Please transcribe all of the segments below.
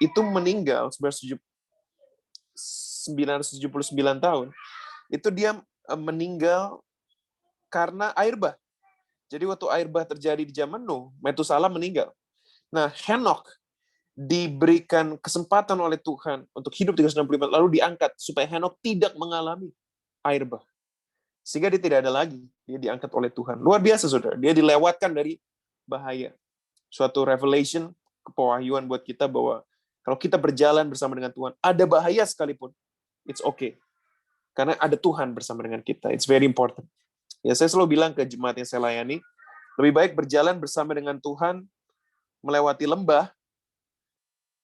itu meninggal 979 tahun, itu dia meninggal karena air bah. Jadi waktu air bah terjadi di zaman Nuh, Metusala meninggal. Nah, Henokh diberikan kesempatan oleh Tuhan untuk hidup 365 lalu diangkat supaya Henokh tidak mengalami air bah. Sehingga dia tidak ada lagi, dia diangkat oleh Tuhan. Luar biasa, Saudara. Dia dilewatkan dari bahaya. Suatu revelation, kepewahyuan buat kita bahwa kalau kita berjalan bersama dengan Tuhan, ada bahaya sekalipun, it's okay. Karena ada Tuhan bersama dengan kita. It's very important. Ya, saya selalu bilang ke jemaat yang saya layani, lebih baik berjalan bersama dengan Tuhan melewati lembah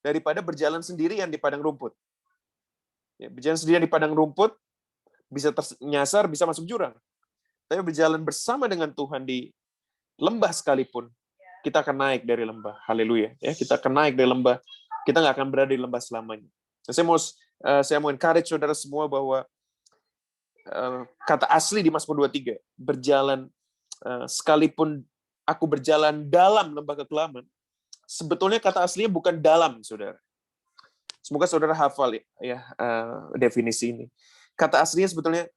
daripada berjalan sendirian di padang rumput. Ya, berjalan sendirian di padang rumput bisa nyasar, bisa masuk jurang. Tapi berjalan bersama dengan Tuhan di lembah sekalipun, kita akan naik dari lembah. Haleluya. Ya, kita akan naik dari lembah. Kita nggak akan berada di lembah selamanya. Saya mau encourage saudara semua bahwa kata asli di Mazmur 23, berjalan sekalipun aku berjalan dalam lembah kekelaman, sebetulnya kata aslinya bukan dalam, saudara. Semoga saudara hafal ya definisi ini. Kata aslinya sebetulnya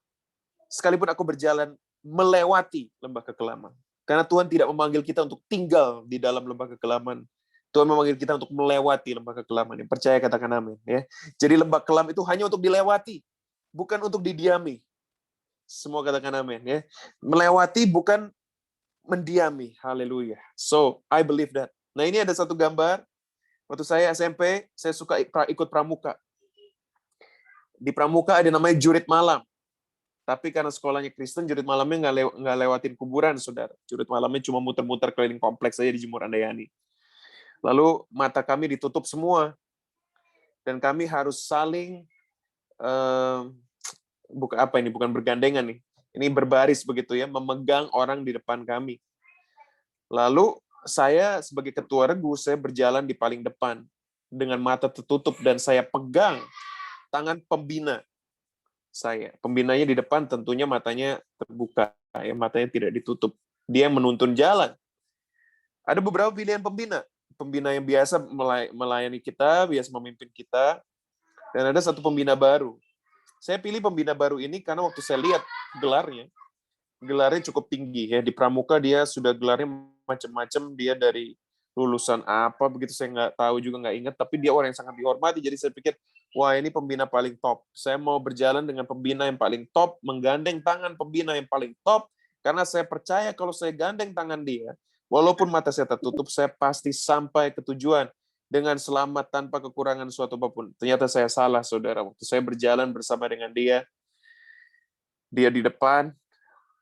sekalipun aku berjalan melewati lembah kekelaman. Karena Tuhan tidak memanggil kita untuk tinggal di dalam lembah kekelaman. Tuhan memanggil kita untuk melewati lembah kekelaman. Yang percaya katakan amin. Ya. Jadi lembah kelam itu hanya untuk dilewati, bukan untuk didiami. Semua katakan amin. Ya. Melewati bukan mendiami. Haleluya. So, I believe that. Nah, ini ada satu gambar. Waktu saya SMP, saya suka ikut pramuka. Di pramuka ada namanya jurit malam. Tapi karena sekolahnya Kristen, jurit malamnya nggak lewatin kuburan, saudara. Jurit malamnya cuma muter-muter keliling kompleks saja di Jemur Andayani. Lalu mata kami ditutup semua. Dan kami harus saling, bukan bergandengan nih. Ini berbaris begitu ya, memegang orang di depan kami. Lalu saya sebagai ketua regu, saya berjalan di paling depan. Dengan mata tertutup dan saya pegang tangan pembina saya. Pembinanya di depan tentunya matanya terbuka, ya, matanya tidak ditutup. Dia menuntun jalan. Ada beberapa pilihan pembina. Pembina yang biasa melayani kita, biasa memimpin kita, dan ada satu pembina baru. Saya pilih pembina baru ini karena waktu saya lihat gelarnya cukup tinggi. Ya. Di pramuka dia sudah gelarnya macam-macam, dia dari lulusan apa, begitu saya nggak tahu juga, nggak ingat, tapi dia orang yang sangat dihormati, jadi saya pikir, wah ini pembina paling top. Saya mau berjalan dengan pembina yang paling top, menggandeng tangan pembina yang paling top, karena saya percaya kalau saya gandeng tangan dia, walaupun mata saya tertutup, saya pasti sampai ke tujuan dengan selamat tanpa kekurangan suatu apapun. Ternyata saya salah, saudara. Waktu saya berjalan bersama dengan dia di depan,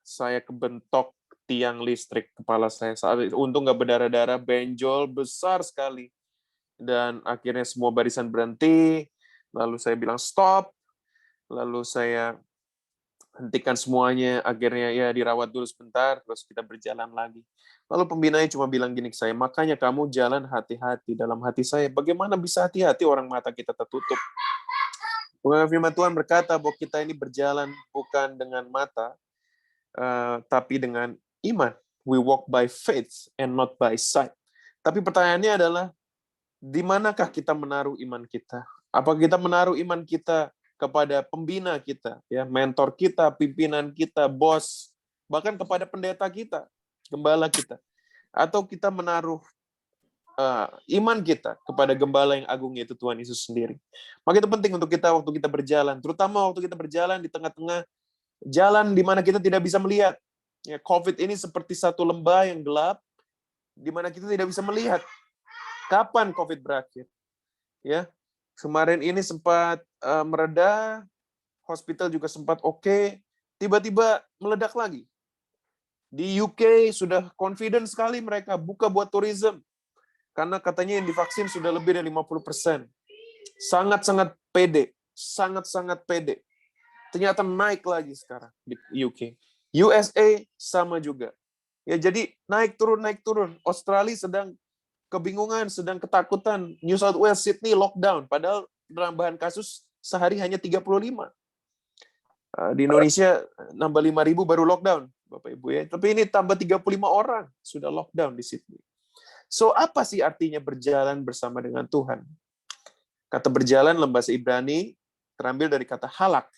saya kebentok tiang listrik kepala saya. Untung nggak berdarah-darah, benjol besar sekali. Dan akhirnya semua barisan berhenti, lalu saya bilang stop, lalu saya hentikan semuanya, akhirnya ya dirawat dulu sebentar, terus kita berjalan lagi. Lalu pembinanya cuma bilang gini ke saya, makanya kamu jalan hati-hati. Dalam hati saya, bagaimana bisa hati-hati orang mata kita tertutup? Firman Tuhan berkata bahwa kita ini berjalan bukan dengan mata, tapi dengan iman. We walk by faith and not by sight. Tapi pertanyaannya adalah, di manakah kita menaruh iman kita? Apakah kita menaruh iman kita kepada pembina kita, ya, mentor kita, pimpinan kita, bos, bahkan kepada pendeta kita, gembala kita? Atau kita menaruh iman kita kepada gembala yang agung, yaitu Tuhan Yesus sendiri? Maka itu penting untuk kita waktu kita berjalan, terutama waktu kita berjalan di tengah-tengah jalan di mana kita tidak bisa melihat. Ya, COVID ini seperti satu lembah yang gelap, di mana kita tidak bisa melihat kapan COVID berakhir. Ya, kemarin ini sempat mereda, hospital juga sempat oke, tiba-tiba meledak lagi. Di UK sudah confident sekali mereka buka buat tourism, karena katanya yang divaksin sudah lebih dari 50%. Sangat-sangat pede, sangat-sangat pede. Ternyata naik lagi sekarang di UK. USA sama juga. Ya, jadi naik turun. Australia sedang kebingungan, sedang ketakutan. New South Wales, Sydney lockdown, padahal penambahan kasus sehari hanya 35. Di Indonesia nambah 5.000 baru lockdown, Bapak Ibu ya. Tapi ini tambah 35 orang sudah lockdown di Sydney. So, apa sih artinya berjalan bersama dengan Tuhan? Kata berjalan dalam bahasa Ibrani terambil dari kata halak,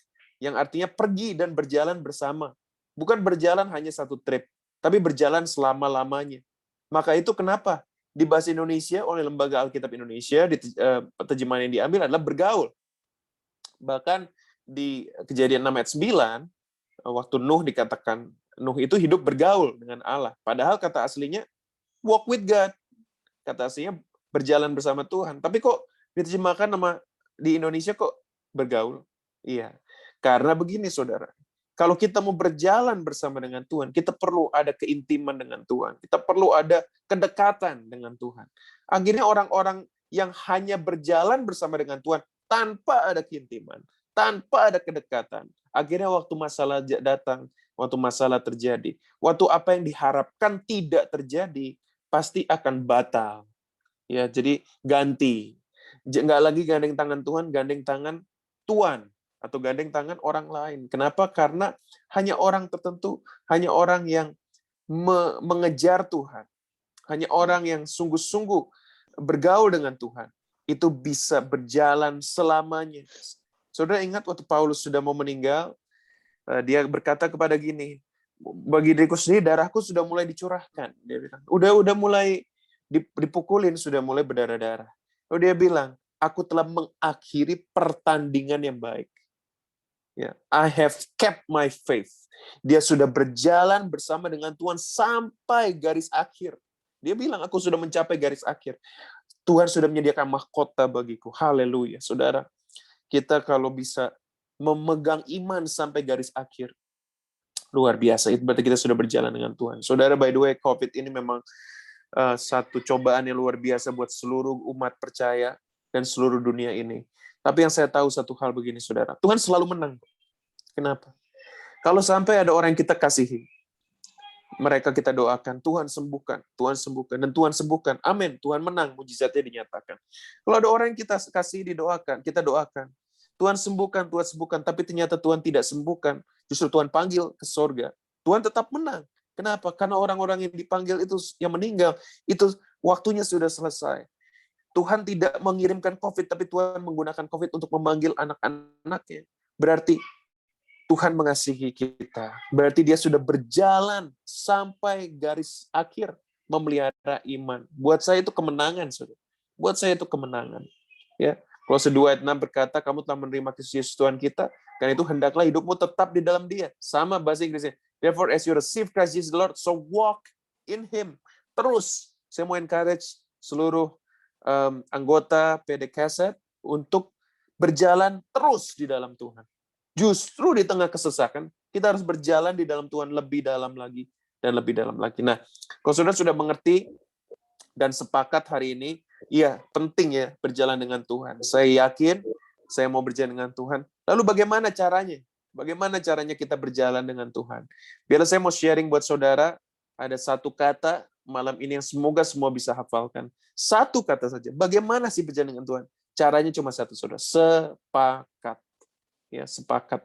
yang artinya pergi dan berjalan bersama. Bukan berjalan hanya satu trip, tapi berjalan selama-lamanya. Maka itu kenapa di bahasa Indonesia oleh Lembaga Alkitab Indonesia, terjemahan yang diambil adalah bergaul. Bahkan di Kejadian 6 ayat 9, waktu Nuh dikatakan, Nuh itu hidup bergaul dengan Allah. Padahal kata aslinya, walk with God. Kata aslinya, berjalan bersama Tuhan. Tapi kok diterjemahkan nama di Indonesia kok bergaul? Iya. Karena begini, saudara. Kalau kita mau berjalan bersama dengan Tuhan, kita perlu ada keintiman dengan Tuhan. Kita perlu ada kedekatan dengan Tuhan. Akhirnya orang-orang yang hanya berjalan bersama dengan Tuhan tanpa ada keintiman, tanpa ada kedekatan, akhirnya waktu masalah datang, waktu masalah terjadi, waktu apa yang diharapkan tidak terjadi, pasti akan batal. Ya, jadi ganti. Nggak lagi gandeng tangan Tuhan, gandeng tangan Tuhan atau gandeng tangan orang lain. Kenapa? Karena hanya orang tertentu, hanya orang yang mengejar Tuhan, hanya orang yang sungguh-sungguh bergaul dengan Tuhan, itu bisa berjalan selamanya. Saudara ingat waktu Paulus sudah mau meninggal, dia berkata kepada gini, bagi diriku sendiri darahku sudah mulai dicurahkan. Dia bilang, udah mulai dipukulin, sudah mulai berdarah-darah. Lalu dia bilang, aku telah mengakhiri pertandingan yang baik. Ya, I have kept my faith. Dia sudah berjalan bersama dengan Tuhan sampai garis akhir. Dia bilang, aku sudah mencapai garis akhir. Tuhan sudah menyediakan mahkota bagiku. Haleluya. Saudara, kita kalau bisa memegang iman sampai garis akhir, luar biasa. Itu berarti kita sudah berjalan dengan Tuhan. Saudara, by the way, COVID ini memang satu cobaan yang luar biasa buat seluruh umat percaya dan seluruh dunia ini. Tapi yang saya tahu satu hal begini, saudara. Tuhan selalu menang. Kenapa? Kalau sampai ada orang yang kita kasihi, mereka kita doakan, Tuhan sembuhkan, dan Tuhan sembuhkan. Amin, Tuhan menang, mujizatnya dinyatakan. Kalau ada orang yang kita kasihi didoakan, kita doakan, Tuhan sembuhkan, tapi ternyata Tuhan tidak sembuhkan, justru Tuhan panggil ke sorga. Tuhan tetap menang. Kenapa? Karena orang-orang yang dipanggil itu, yang meninggal, itu waktunya sudah selesai. Tuhan tidak mengirimkan COVID, tapi Tuhan menggunakan COVID untuk memanggil anak-anaknya. Berarti Tuhan mengasihi kita. Berarti dia sudah berjalan sampai garis akhir memelihara iman. Buat saya itu kemenangan, saudara. Buat saya itu kemenangan. Ya, Kolose 2 ayat 6 berkata, kamu telah menerima Kristus Yesus Tuhan kita, karena itu hendaklah hidupmu tetap di dalam Dia. Sama bahasa Inggrisnya. Therefore, as you receive Christ Jesus the Lord, so walk in Him. Terus, saya mau encourage seluruh anggota PD Caset untuk berjalan terus di dalam Tuhan. Justru di tengah kesesakan, kita harus berjalan di dalam Tuhan lebih dalam lagi dan lebih dalam lagi. Nah, kalau saudara sudah mengerti dan sepakat hari ini, iya penting ya berjalan dengan Tuhan. Saya yakin saya mau berjalan dengan Tuhan. Lalu bagaimana caranya? Bagaimana caranya kita berjalan dengan Tuhan? Biar saya mau sharing buat saudara, ada satu kata malam ini yang semoga semua bisa hafalkan. Satu kata saja. Bagaimana sih berjalan dengan Tuhan? Caranya cuma satu, saudara. Sepakat. Ya, sepakat.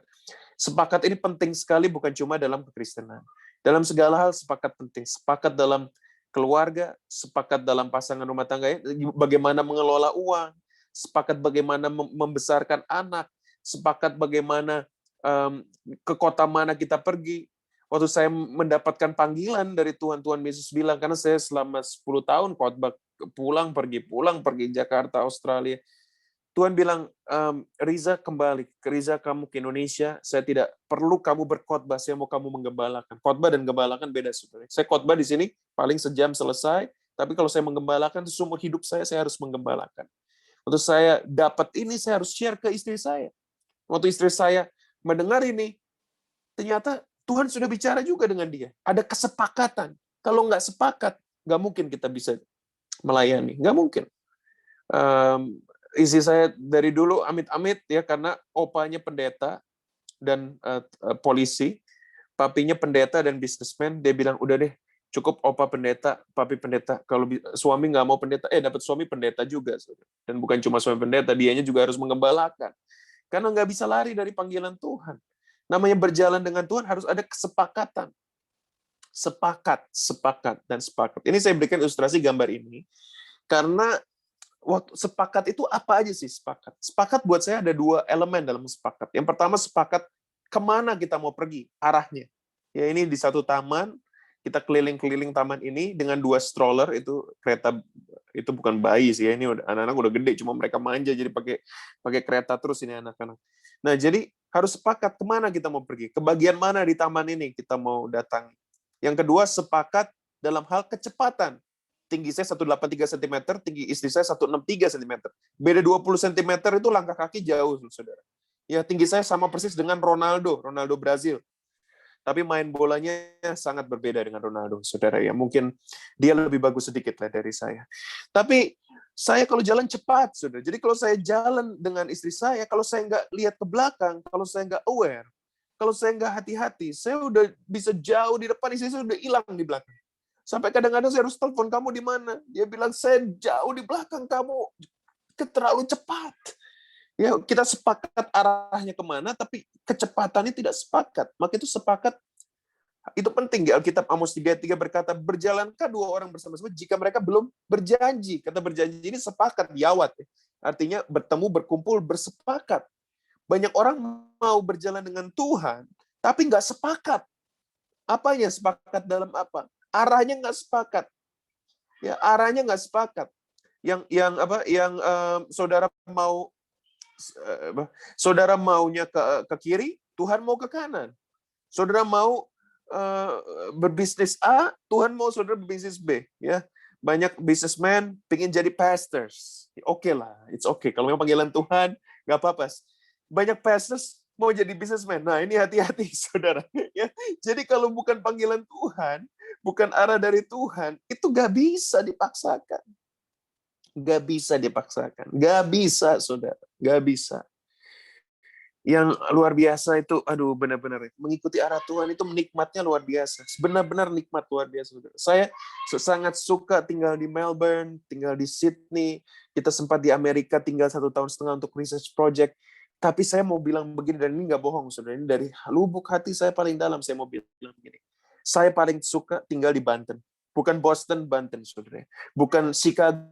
Sepakat ini penting sekali bukan cuma dalam kekristenan. Dalam segala hal sepakat penting. Sepakat dalam keluarga, sepakat dalam pasangan rumah tangga, bagaimana mengelola uang, sepakat bagaimana membesarkan anak, sepakat bagaimana ke kota mana kita pergi. Waktu saya mendapatkan panggilan dari Tuhan Yesus bilang, karena saya selama 10 tahun khotbah pulang pergi Jakarta, Australia. Tuhan bilang, Riza kembali, Riza kamu ke Indonesia, saya tidak perlu kamu berkhotbah, saya mau kamu menggembalakan. Khotbah dan gembalakan beda sebenarnya. Saya khotbah di sini paling sejam selesai, tapi kalau saya menggembalakan, seumur hidup saya harus menggembalakan. Waktu saya dapat ini, saya harus share ke istri saya. Waktu istri saya mendengar ini, ternyata Tuhan sudah bicara juga dengan dia. Ada kesepakatan. Kalau nggak sepakat, nggak mungkin kita bisa melayani. Nggak mungkin. Isi saya dari dulu amit-amit ya, karena opanya pendeta dan polisi, papinya pendeta dan bisnismen. Dia bilang, udah deh, cukup opa pendeta, papi pendeta. Kalau suami nggak mau pendeta, dapat suami pendeta juga. Dan bukan cuma suami pendeta, dianya juga harus menggembalakan. Karena nggak bisa lari dari panggilan Tuhan. Namanya berjalan dengan Tuhan harus ada kesepakatan. Sepakat. Ini saya berikan ilustrasi gambar ini, karena waktu sepakat itu apa aja sih sepakat? Sepakat buat saya ada 2 elemen dalam sepakat. Yang pertama sepakat kemana kita mau pergi, arahnya. Ya ini di satu taman, kita keliling-keliling taman ini dengan 2 stroller, itu kereta, itu bukan bayi sih ya, ini anak-anak udah gede, cuma mereka manja jadi pakai pakai kereta terus ini anak-anak. Nah jadi harus sepakat kemana kita mau pergi, ke bagian mana di taman ini kita mau datang. Yang kedua sepakat dalam hal kecepatan. Tinggi saya 183 cm, tinggi istri saya 163 cm. Beda 20 cm itu langkah kaki jauh, saudara. Ya, tinggi saya sama persis dengan Ronaldo Brazil. Tapi main bolanya sangat berbeda dengan Ronaldo, saudara. Ya, mungkin dia lebih bagus sedikit lah dari saya. Tapi saya kalau jalan cepat, saudara. Jadi kalau saya jalan dengan istri saya, kalau saya nggak lihat ke belakang, kalau saya nggak aware, kalau saya nggak hati-hati, saya udah bisa jauh di depan, istri saya udah hilang di belakang. Sampai kadang-kadang saya harus telepon, kamu di mana? Dia bilang, saya jauh di belakang kamu, terlalu cepat. Ya, kita sepakat arahnya kemana, tapi kecepatannya tidak sepakat. Maka itu sepakat, itu penting. Di Alkitab Amos 3:3 berkata, berjalankah 2 orang bersama-sama jika mereka belum berjanji? Kata berjanji ini sepakat, yawat. Artinya bertemu, berkumpul, bersepakat. Banyak orang mau berjalan dengan Tuhan, tapi nggak sepakat. Apanya sepakat dalam apa? Arahnya nggak sepakat. Ya, arahnya nggak sepakat. Saudara mau saudara maunya ke kiri, Tuhan mau ke kanan. Saudara mau berbisnis A, Tuhan mau saudara berbisnis B. Ya, banyak businessman pengen jadi pastors. Oke lah, it's okay. Kalau memang panggilan Tuhan, nggak apa-apa. Banyak pastors mau jadi businessman. Nah, ini hati-hati, saudara. Ya, jadi kalau bukan panggilan Tuhan, bukan arah dari Tuhan, itu nggak bisa dipaksakan. Nggak bisa dipaksakan. Nggak bisa, saudara. Nggak bisa. Yang luar biasa itu, aduh benar-benar, mengikuti arah Tuhan itu nikmatnya luar biasa. Benar-benar nikmat luar biasa, saudara. Saya sangat suka tinggal di Melbourne, tinggal di Sydney. Kita sempat di Amerika tinggal 1,5 tahun untuk research project. Tapi saya mau bilang begini, dan ini nggak bohong, saudara. Ini dari lubuk hati saya paling dalam, saya mau bilang begini. Saya paling suka tinggal di Banten. Bukan Boston, Banten, saudara. Bukan Chicago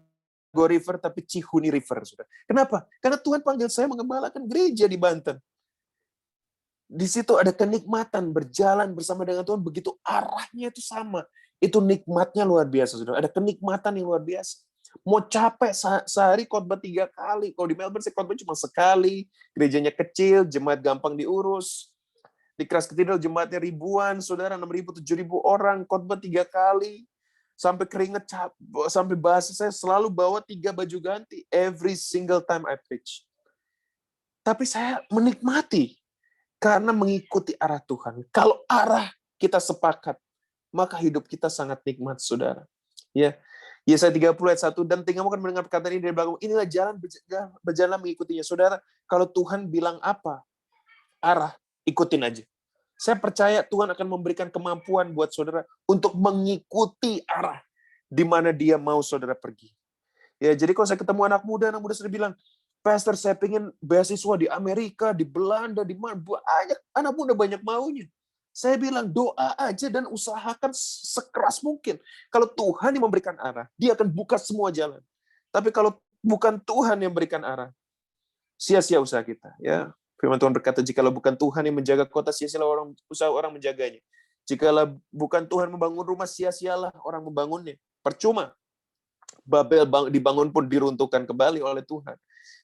River, tapi Cihuni River, saudara. Kenapa? Karena Tuhan panggil saya mengembalakan gereja di Banten. Di situ ada kenikmatan berjalan bersama dengan Tuhan, begitu arahnya itu sama. Itu nikmatnya luar biasa, saudara. Ada kenikmatan yang luar biasa. Mau capek sehari khotbah 3 kali. Kalau di Melbourne saya khotbah cuma sekali. Gerejanya kecil, jemaat gampang diurus. Di Christ Cathedral jemaatnya ribuan, saudara, 6.000, 7.000 orang, khotbah 3 kali. Sampai keringet, sampai bahasa saya selalu bawa 3 baju ganti. Every single time I preach. Tapi saya menikmati karena mengikuti arah Tuhan. Kalau arah kita sepakat, maka hidup kita sangat nikmat, saudara. Ya, Yesaya 30 ayat 1, dan telingamu akan mendengar perkataan ini dari belakangmu. Inilah jalan, berjalan mengikutinya. Saudara, kalau Tuhan bilang apa, arah, ikutin aja. Saya percaya Tuhan akan memberikan kemampuan buat saudara untuk mengikuti arah di mana dia mau saudara pergi. Ya, jadi kalau saya ketemu anak muda sudah bilang, Pastor, saya pengen beasiswa di Amerika, di Belanda, di mana, banyak anak muda banyak maunya. Saya bilang, doa aja dan usahakan sekeras mungkin. Kalau Tuhan yang memberikan arah, dia akan buka semua jalan. Tapi kalau bukan Tuhan yang memberikan arah, sia-sia usaha kita. Ya, firman Tuhan berkata, jikalau bukan Tuhan yang menjaga kota, sia-sialah usaha orang menjaganya. Jikalau bukan Tuhan membangun rumah, sia-sialah orang membangunnya. Percuma. Babel dibangun pun diruntuhkan kembali oleh Tuhan.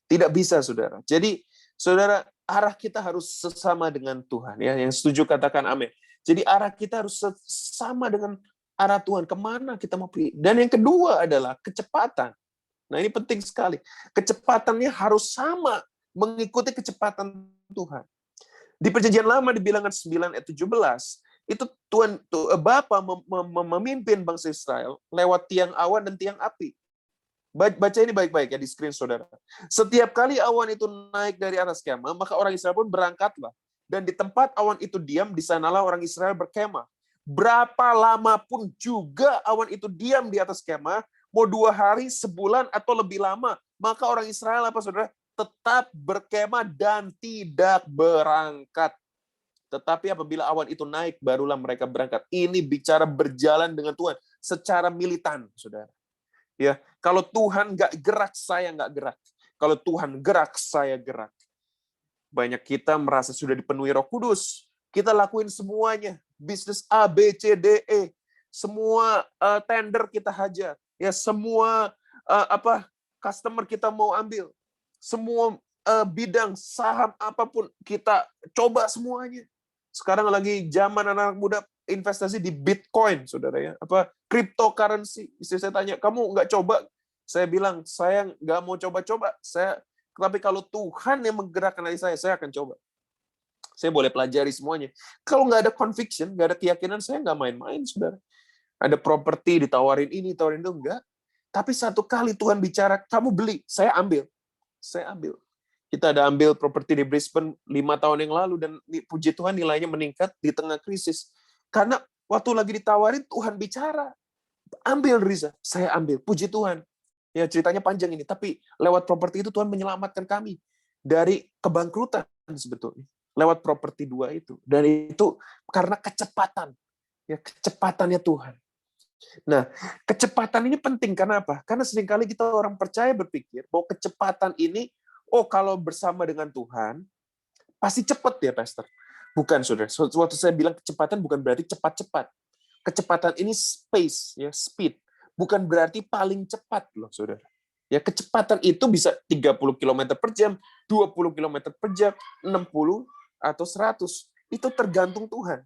Tidak bisa, saudara. Jadi, saudara, arah kita harus sesama dengan Tuhan. Ya, yang setuju katakan amin. Jadi arah kita harus sama dengan arah Tuhan. Kemana kita mau pergi? Dan yang kedua adalah kecepatan. Nah, ini penting sekali. Kecepatannya harus sama, mengikuti kecepatan Tuhan. Di Perjanjian Lama di Bilangan 9 ayat 17, itu Tuhan Bapa memimpin bangsa Israel lewat tiang awan dan tiang api. Baca ini baik-baik ya di screen, saudara. Setiap kali awan itu naik dari atas kemah, maka orang Israel pun berangkatlah. Dan di tempat awan itu diam, di sanalah orang Israel berkemah. Berapa lama pun juga awan itu diam di atas kemah, mau 2 hari, sebulan, atau lebih lama, maka orang Israel, apa saudara, tetap berkemah dan tidak berangkat. Tetapi apabila awan itu naik, barulah mereka berangkat. Ini bicara berjalan dengan Tuhan secara militan, saudara. Ya, kalau Tuhan nggak gerak, saya nggak gerak. Kalau Tuhan gerak, saya gerak. Banyak kita merasa sudah dipenuhi Roh Kudus. Kita lakuin semuanya. Bisnis A, B, C, D, E. Semua tender kita hajar. Ya, semua customer kita mau ambil. Semua bidang saham apapun kita coba semuanya. Sekarang lagi zaman anak-anak muda investasi di Bitcoin, saudara ya. Cryptocurrency. Istri saya tanya, kamu nggak coba? Saya bilang, saya nggak mau coba-coba. Tapi kalau Tuhan yang menggerakkan hati saya akan coba. Saya boleh pelajari semuanya. Kalau nggak ada conviction, nggak ada keyakinan, saya nggak main-main, saudara. Ada properti, ditawarin ini, ditawarin itu, enggak. Tapi satu kali Tuhan bicara, kamu beli, saya ambil. Saya ambil. Kita ada ambil properti di Brisbane 5 tahun yang lalu, dan puji Tuhan nilainya meningkat di tengah krisis. Karena waktu lagi ditawarin, Tuhan bicara. Ambil, Riza. Saya ambil. Puji Tuhan. Ya, ceritanya panjang ini. Tapi lewat properti itu Tuhan menyelamatkan kami dari kebangkrutan sebetulnya. Lewat properti 2 itu. Dan itu karena kecepatan. Ya, kecepatannya Tuhan. Nah, kecepatan ini penting. Karena apa? Karena seringkali kita orang percaya berpikir bahwa kecepatan ini, kalau bersama dengan Tuhan, pasti cepat ya, Pastor. Bukan, saudara. Waktu saya bilang kecepatan bukan berarti cepat-cepat. Kecepatan ini space, ya, speed. Bukan berarti paling cepat loh, saudara. Ya, kecepatan itu bisa 30 km per jam, 20 km per jam, 60 atau 100. Itu tergantung Tuhan.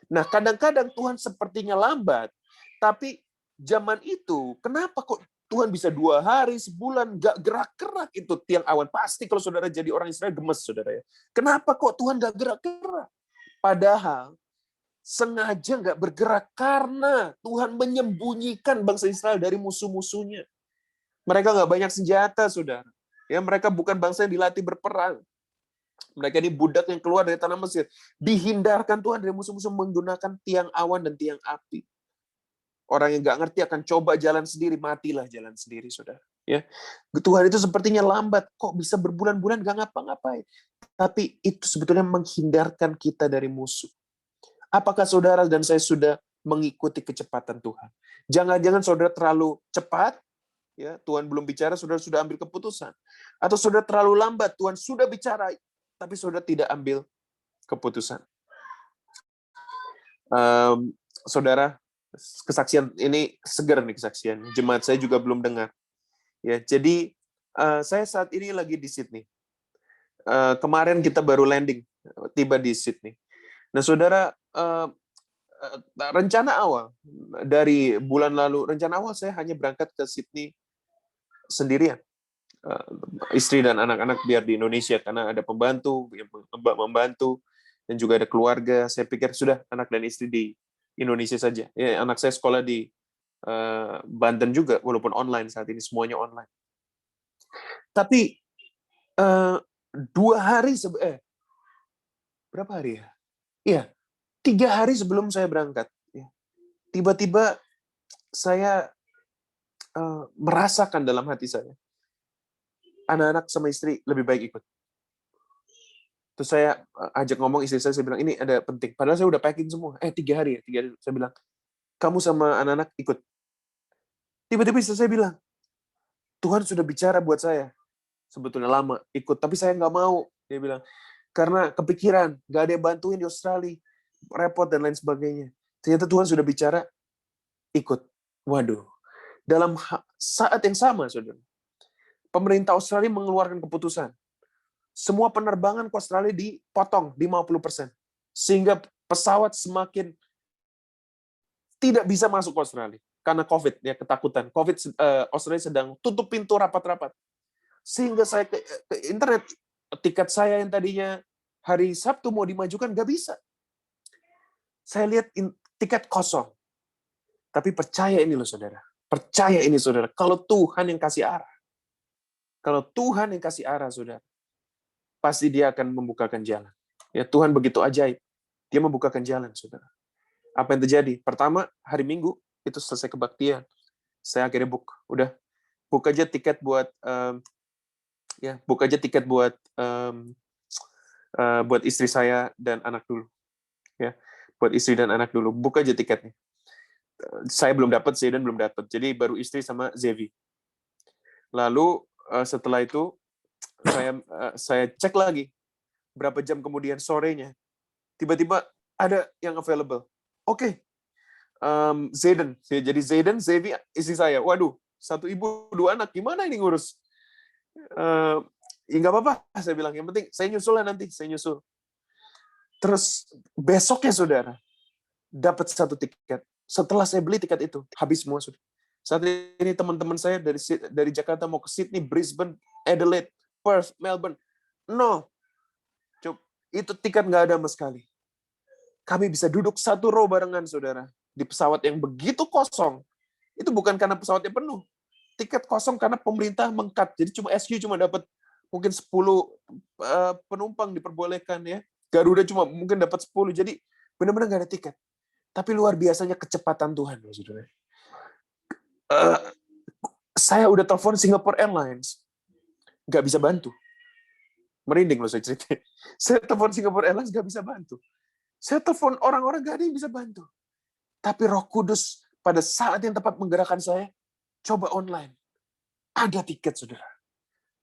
Nah, kadang-kadang Tuhan sepertinya lambat, tapi zaman itu, kenapa kok Tuhan bisa 2 hari, sebulan, nggak gerak-gerak itu tiang awan? Pasti kalau saudara jadi orang Israel gemes, saudara ya. Kenapa kok Tuhan nggak gerak-gerak? Padahal sengaja nggak bergerak karena Tuhan menyembunyikan bangsa Israel dari musuh-musuhnya. Mereka nggak banyak senjata, saudara. Ya, mereka bukan bangsa yang dilatih berperang. Mereka ini budak yang keluar dari tanah Mesir. Dihindarkan Tuhan dari musuh-musuh menggunakan tiang awan dan tiang api. Orang yang nggak ngerti akan coba jalan sendiri, matilah jalan sendiri, saudara. Ya, Tuhan itu sepertinya lambat, kok bisa berbulan-bulan nggak ngapa-ngapain. Tapi itu sebetulnya menghindarkan kita dari musuh. Apakah saudara dan saya sudah mengikuti kecepatan Tuhan? Jangan-jangan saudara terlalu cepat, ya Tuhan belum bicara, saudara sudah ambil keputusan. Atau saudara terlalu lambat, Tuhan sudah bicara, tapi saudara tidak ambil keputusan. Saudara, kesaksian ini segar nih kesaksian. Jemaat saya juga belum dengar. Ya, jadi saya saat ini lagi di Sydney. Kemarin kita baru landing, tiba di Sydney. Nah, saudara, rencana awal dari bulan lalu, rencana awal saya hanya berangkat ke Sydney sendirian. Istri dan anak-anak biar di Indonesia karena ada pembantu yang membantu dan juga ada keluarga. Saya pikir sudah anak dan istri di Indonesia saja. Ya, anak saya sekolah di Banten juga, walaupun online saat ini semuanya online. Tapi 2 hari berapa hari ya? Iya, 3 hari sebelum saya berangkat, tiba-tiba saya merasakan dalam hati saya, anak-anak sama istri lebih baik ikut. Terus saya ajak ngomong istri saya bilang, ini ada penting. Padahal saya udah packing semua. 3 hari ya, 3 hari. Saya bilang, kamu sama anak-anak ikut. Tiba-tiba istri saya bilang, Tuhan sudah bicara buat saya. Sebetulnya lama ikut, tapi saya nggak mau. Dia bilang, karena kepikiran, nggak ada yang bantuin di Australia, repot dan lain sebagainya. Ternyata Tuhan sudah bicara, ikut. Waduh. Dalam saat yang sama, saudara, pemerintah Australia mengeluarkan keputusan. Semua penerbangan ke Australia dipotong 50%. Sehingga pesawat semakin tidak bisa masuk ke Australia. Karena COVID, ya ketakutan. COVID, Australia sedang tutup pintu rapat-rapat. Sehingga saya ke internet, tiket saya yang tadinya hari Sabtu mau dimajukan, nggak bisa. Saya lihat tiket kosong. Tapi percaya ini loh, saudara. Percaya ini, saudara. Kalau Tuhan yang kasih arah. Kalau Tuhan yang kasih arah, saudara, pasti dia akan membukakan jalan. Ya, Tuhan begitu ajaib. Dia membukakan jalan, saudara. Apa yang terjadi? Pertama, hari Minggu, itu selesai kebaktian. Saya akhirnya book aja tiket buat buat istri saya dan anak dulu. Ya, buat istri dan anak dulu. Book aja tiketnya. Saya belum dapat, Zayden belum dapat. Jadi baru istri sama Zevi. Lalu setelah itu saya cek lagi berapa jam kemudian sorenya. Tiba-tiba ada yang available. Oke, Zayden. Jadi Zayden, Zevi, istri saya. Waduh, satu ibu, dua anak. Gimana ini ngurus? Ya nggak apa-apa, saya bilang. Yang penting saya nyusul lah nanti. Saya nyusul. Terus besoknya, saudara, dapat satu tiket. Setelah saya beli tiket itu, habis semua, sudah. Saat ini teman-teman saya dari Jakarta mau ke Sydney, Brisbane, Adelaide, Perth, Melbourne. No. Itu tiket nggak ada sama sekali. Kami bisa duduk satu row barengan, saudara. Di pesawat yang begitu kosong. Itu bukan karena pesawatnya penuh. Tiket kosong karena pemerintah meng-cut. Jadi SQ cuma dapat mungkin 10 penumpang diperbolehkan, ya. Garuda cuma mungkin dapat 10. Jadi benar-benar nggak ada tiket. Tapi luar biasanya kecepatan Tuhan, saudara. Saya udah telepon Singapore Airlines. Nggak bisa bantu. Merinding loh saya cerita. Saya telepon Singapore Airlines, nggak bisa bantu. Saya telepon orang-orang, nggak ada yang bisa bantu. Tapi Roh Kudus pada saat yang tepat menggerakkan saya, coba online. Ada tiket, saudara.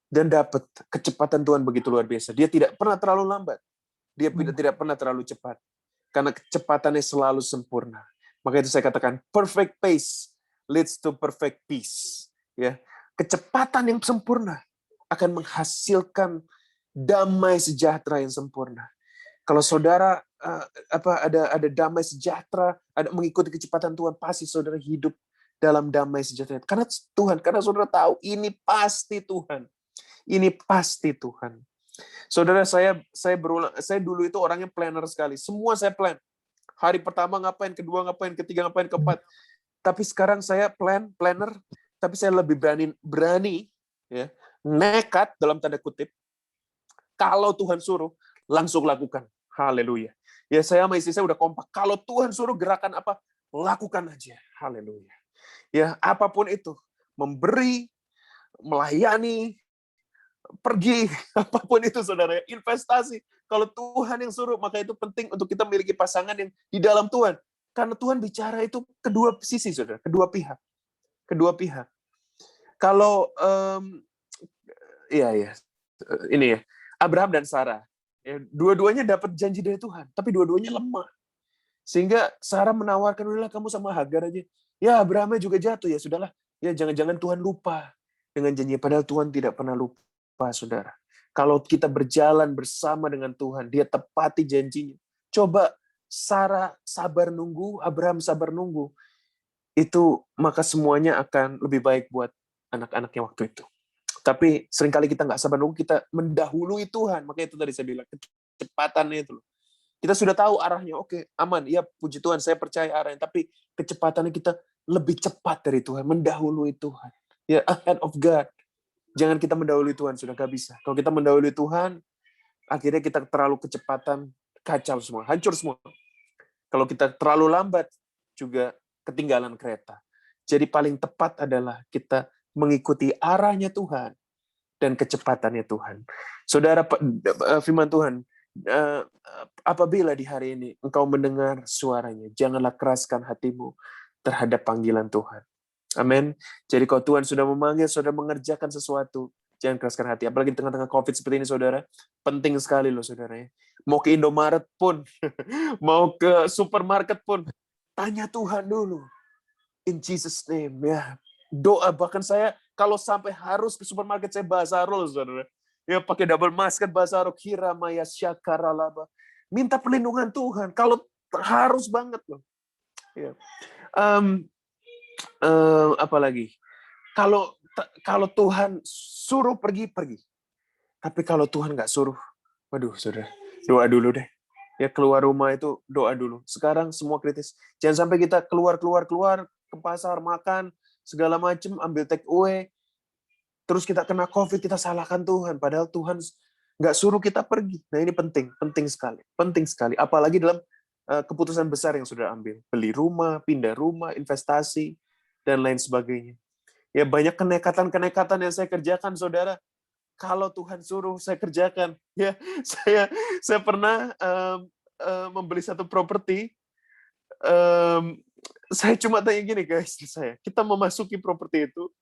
Dan dapat kecepatan Tuhan begitu luar biasa. Dia tidak pernah terlalu lambat. Dia tidak pernah terlalu cepat. Karena kecepatannya selalu sempurna. Maka itu saya katakan, perfect pace leads to perfect peace. Ya, kecepatan yang sempurna akan menghasilkan damai sejahtera yang sempurna. Kalau saudara ada damai sejahtera, ada mengikuti kecepatan Tuhan, pasti saudara hidup dalam damai sejahtera. Karena saudara tahu ini pasti Tuhan. Ini pasti Tuhan. Saudara, saya dulu itu orangnya planner sekali. Semua saya plan. Hari pertama ngapain, kedua ngapain, ketiga ngapain, keempat. Tapi sekarang saya planner, tapi saya lebih berani, ya, nekat dalam tanda kutip. Kalau Tuhan suruh, langsung lakukan. Haleluya. Ya, saya sama istri saya udah kompak. Kalau Tuhan suruh gerakan apa, lakukan aja. Haleluya. Ya, apapun itu. Memberi, melayani, pergi, apapun itu, saudara. Investasi. Kalau Tuhan yang suruh, maka itu penting untuk kita memiliki pasangan yang di dalam Tuhan. Karena Tuhan bicara itu kedua sisi, saudara. Kedua pihak. Kalau, ini ya, Abraham dan Sarah. Ya, dua-duanya dapat janji dari Tuhan, tapi dua-duanya lemah. Sehingga Sarah menawarkan, udahlah kamu sama Hagar aja. Ya, Abrahamnya juga jatuh, ya sudahlah. Ya, jangan-jangan Tuhan lupa dengan janji. Padahal Tuhan tidak pernah lupa, saudara. Kalau kita berjalan bersama dengan Tuhan, dia tepati janjinya. Coba Sarah sabar nunggu, Abraham sabar nunggu. Itu, maka semuanya akan lebih baik buat anak-anaknya waktu itu. Tapi seringkali kita nggak sabar nunggu, kita mendahului Tuhan. Makanya itu tadi saya bilang, kecepatannya itu. Kita sudah tahu arahnya, oke, aman. Ya, puji Tuhan, saya percaya arahnya. Tapi kecepatannya kita lebih cepat dari Tuhan, mendahului Tuhan. Ya, ahead of God. Jangan kita mendahului Tuhan, sudah nggak bisa. Kalau kita mendahului Tuhan, akhirnya kita terlalu kecepatan, kacau semua, hancur semua. Kalau kita terlalu lambat, juga ketinggalan kereta. Jadi paling tepat adalah kita mengikuti arahnya Tuhan dan kecepatannya Tuhan. Saudara, firman Tuhan, apabila di hari ini engkau mendengar suaranya, janganlah keraskan hatimu terhadap panggilan Tuhan. Amin. Jadi kalau Tuhan sudah memanggil, saudara mengerjakan sesuatu, jangan keraskan hati. Apalagi di tengah-tengah COVID seperti ini, saudara. Penting sekali loh, saudara. Mau ke Indomaret pun, mau ke supermarket pun, tanya Tuhan dulu. In Jesus' name, ya. Doa, bahkan saya kalau sampai harus ke supermarket, saya bazarul, saudara. Ya, pakai double mask, kan bazarul, kira maya syakaralaba. Minta perlindungan Tuhan, kalau harus banget loh. Ya. Apa lagi? Kalau Tuhan suruh pergi. Tapi kalau Tuhan nggak suruh, waduh, saudara, doa dulu deh. Ya, keluar rumah itu doa dulu. Sekarang semua kritis. Jangan sampai kita keluar ke pasar, makan, segala macam, ambil take away, terus kita kena COVID, kita salahkan Tuhan. Padahal Tuhan nggak suruh kita pergi. Nah, ini penting sekali. Apalagi dalam keputusan besar yang sudah ambil. Beli rumah, pindah rumah, investasi, dan lain sebagainya. Ya, banyak kenekatan yang saya kerjakan, saudara. Kalau Tuhan suruh, saya kerjakan. Ya, saya pernah membeli satu properti, Saya cuma tanya gini ke istri saya, kita memasuki properti itu,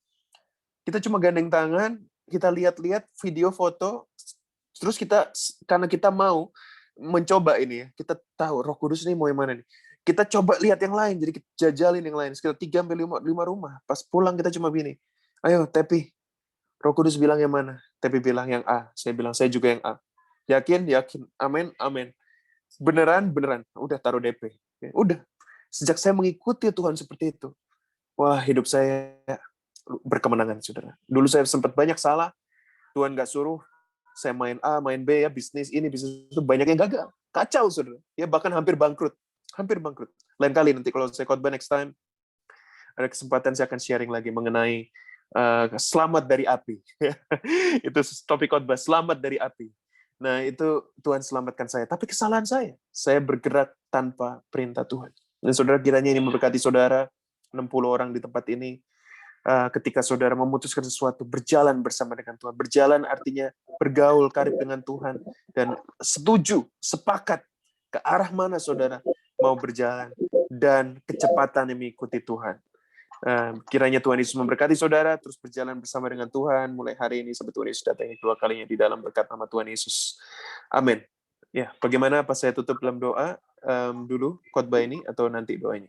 kita cuma gandeng tangan, kita lihat-lihat video foto, terus kita, karena kita mau mencoba ini ya, kita tahu Roh Kudus ini mau yang mana nih. Kita coba lihat yang lain, jadi kita jajalin yang lain, sekitar 3-5 rumah. Pas pulang kita cuma gini, ayo Tepi, Roh Kudus bilang yang mana? Tepi bilang yang A, saya bilang saya juga yang A. Yakin? Yakin. Amin, amin. Beneran, beneran. Udah taruh DP. Udah. Sejak saya mengikuti Tuhan seperti itu, wah hidup saya berkemenangan, saudara. Dulu saya sempat banyak salah, Tuhan nggak suruh, saya main A, main B, ya bisnis ini, bisnis itu, banyak yang gagal. Kacau, saudara. Ya bahkan hampir bangkrut. Hampir bangkrut. Lain kali nanti kalau saya khotbah next time, ada kesempatan saya akan sharing lagi mengenai selamat dari api. Itu topik khotbah, selamat dari api. Nah, itu Tuhan selamatkan saya. Tapi kesalahan saya bergerak tanpa perintah Tuhan. Dan saudara, kiranya ini memberkati saudara, 60 orang di tempat ini, ketika saudara memutuskan sesuatu, berjalan bersama dengan Tuhan. Berjalan artinya bergaul, karib dengan Tuhan, dan setuju, sepakat ke arah mana saudara mau berjalan, dan kecepatan yang mengikuti Tuhan. Kiranya Tuhan Yesus memberkati saudara, terus berjalan bersama dengan Tuhan, mulai hari ini sampai Tuhan Yesus datang kedua kalinya di dalam berkat nama Tuhan Yesus. Amin. Ya, bagaimana pas saya tutup dalam doa dulu khotbah ini atau nanti doanya?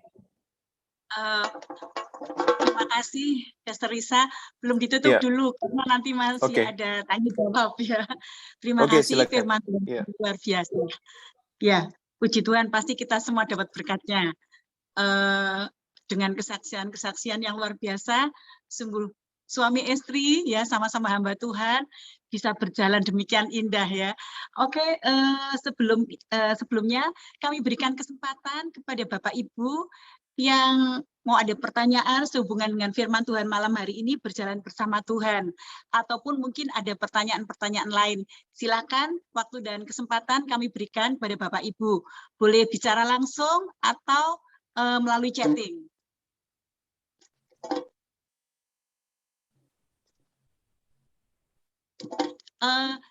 Terima kasih, Pastor Risa. Belum ditutup dulu, karena nanti masih ada tanya jawab ya. Terima kasih, silakan. firman Tuhan luar biasa. Ya, puji Tuhan, pasti kita semua dapat berkatnya. Dengan kesaksian-kesaksian yang luar biasa, sungguh suami istri ya sama-sama hamba Tuhan bisa berjalan demikian indah ya. Oke, sebelumnya kami berikan kesempatan kepada Bapak Ibu yang mau ada pertanyaan sehubungan dengan firman Tuhan malam hari ini, berjalan bersama Tuhan, ataupun mungkin ada pertanyaan-pertanyaan lain. Silakan, waktu dan kesempatan kami berikan kepada Bapak Ibu. Boleh bicara langsung atau melalui chatting.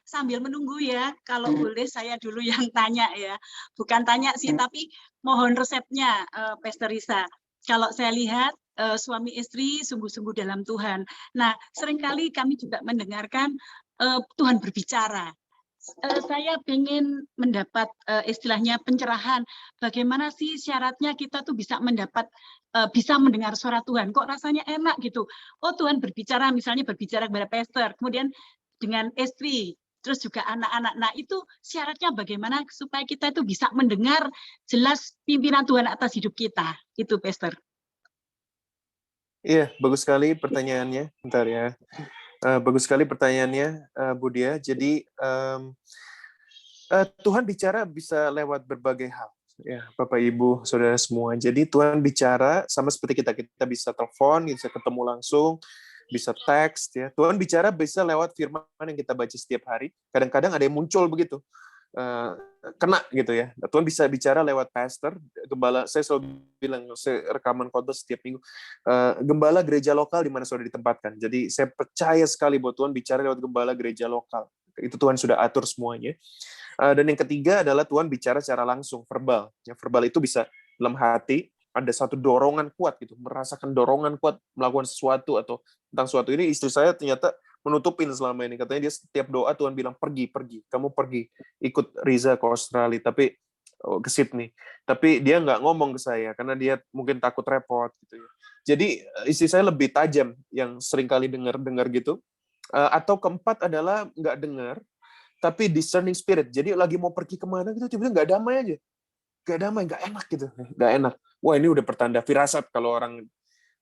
Sambil menunggu ya, kalau boleh saya dulu yang tanya ya. Bukan tanya sih, tapi mohon resepnya, Pastor Risa. Kalau saya lihat suami istri sungguh-sungguh dalam Tuhan. Nah, seringkali kami juga mendengarkan Tuhan berbicara. Saya ingin mendapat istilahnya pencerahan. Bagaimana sih syaratnya kita tuh bisa mendapat, bisa mendengar suara Tuhan? Kok rasanya enak gitu? Oh, Tuhan berbicara, misalnya berbicara kepada pastor, kemudian dengan istri, terus juga anak-anak. Nah, itu syaratnya bagaimana supaya kita itu bisa mendengar jelas pimpinan Tuhan atas hidup kita. Itu, Pastor. Iya, bagus sekali pertanyaannya. Bentar ya. Bagus sekali pertanyaannya, Bu Dia. Jadi, Tuhan bicara bisa lewat berbagai hal. Ya, Bapak, Ibu, Saudara semua. Jadi, Tuhan bicara sama seperti kita bisa telepon, bisa ketemu langsung, bisa teks, ya. Tuhan bicara bisa lewat firman yang kita baca setiap hari. Kadang-kadang ada yang muncul begitu, kena gitu ya. Tuhan bisa bicara lewat pastor, gembala. Saya selalu bilang, saya rekaman khotbah setiap minggu, gembala gereja lokal di mana saudara ditempatkan. Jadi saya percaya sekali bahwa Tuhan bicara lewat gembala gereja lokal. Itu Tuhan sudah atur semuanya. Dan yang ketiga adalah Tuhan bicara secara langsung, verbal. Ya, verbal itu bisa dalam hati, ada satu dorongan kuat gitu, merasakan dorongan kuat melakukan sesuatu atau tentang sesuatu. Ini istri saya ternyata menutupin selama ini. Katanya dia setiap doa Tuhan bilang pergi, kamu pergi, ikut Riza ke Australia, tapi ke Sydney. Tapi dia nggak ngomong ke saya karena dia mungkin takut repot gitu ya. Jadi istri saya lebih tajam yang sering kali dengar gitu. Atau keempat adalah nggak dengar, tapi discerning spirit. Jadi lagi mau pergi kemana gitu, tiba-tiba nggak damai aja. Nggak damai, nggak enak gitu. Nggak enak. Wah, ini udah pertanda firasat, kalau orang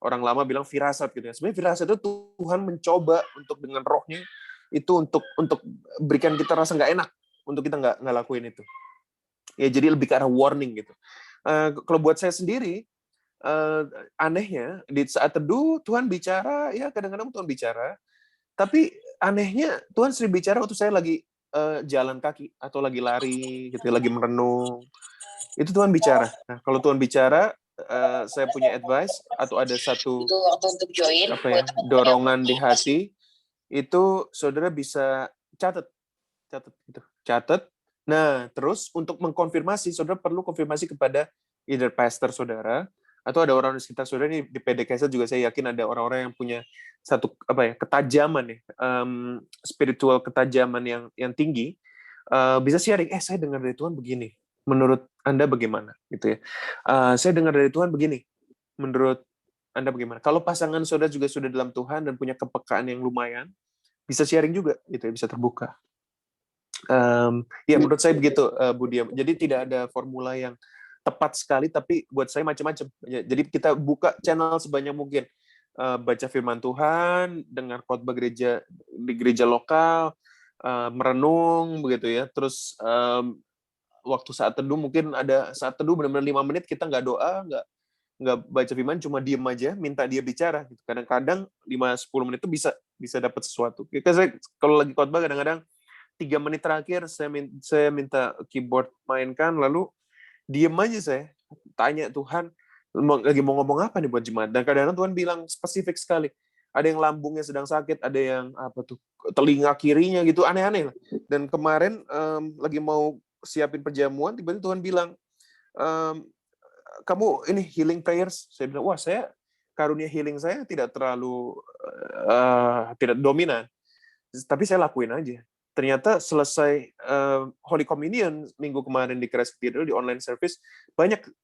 lama bilang firasat gitu ya. Sebenarnya firasat itu Tuhan mencoba untuk dengan rohnya itu untuk berikan kita rasa nggak enak, untuk kita nggak lakuin itu. Ya, jadi lebih ke arah warning gitu. Kalau buat saya sendiri, anehnya di saat teduh Tuhan bicara, ya kadang-kadang Tuhan bicara, tapi anehnya Tuhan sering bicara waktu saya lagi jalan kaki atau lagi lari gitu, lagi merenung. Itu Tuhan bicara. Nah, kalau Tuhan bicara, saya punya advice atau ada satu dorongan di hati, itu saudara bisa catat gitu. Catat. Nah, terus untuk mengkonfirmasi, saudara perlu konfirmasi kepada either pastor saudara atau ada orang di sekitar saudara ini di PDKS juga saya yakin ada orang-orang yang punya satu ketajaman ya, spiritual ketajaman yang tinggi, bisa sharing, saya dengar dari Tuhan begini, menurut Anda bagaimana gitu ya. Saya dengar dari Tuhan begini, menurut Anda bagaimana. Kalau pasangan saudara juga sudah dalam Tuhan dan punya kepekaan yang lumayan, bisa sharing juga gitu ya, bisa terbuka. Ya menurut saya begitu, Bu Dia. Jadi tidak ada formula yang tepat sekali, tapi buat saya macam-macam. Jadi kita buka channel sebanyak mungkin. Baca firman Tuhan, dengar khotbah gereja di gereja lokal, merenung begitu ya. Terus waktu saat teduh mungkin ada saat teduh benar-benar 5 menit kita nggak doa, nggak baca firman, cuma diem aja, minta dia bicara. Gitu. Kadang-kadang 5-10 menit itu bisa dapat sesuatu. Saya kalau lagi khotbah kadang-kadang 3 menit terakhir saya minta keyboard mainkan, lalu diem aja saya, tanya Tuhan, lagi mau ngomong apa nih buat jemaat. Dan kadang-kadang Tuhan bilang spesifik sekali. Ada yang lambungnya sedang sakit, ada yang telinga kirinya gitu, aneh-aneh lah. Dan kemarin lagi mau siapin perjamuan, tiba-tiba Tuhan bilang, kamu ini healing prayers. Saya bilang, wah saya karunia healing saya tidak terlalu tidak dominan, tapi saya lakuin aja. Ternyata selesai Holy Communion minggu kemarin di Christ Cathedral di online service,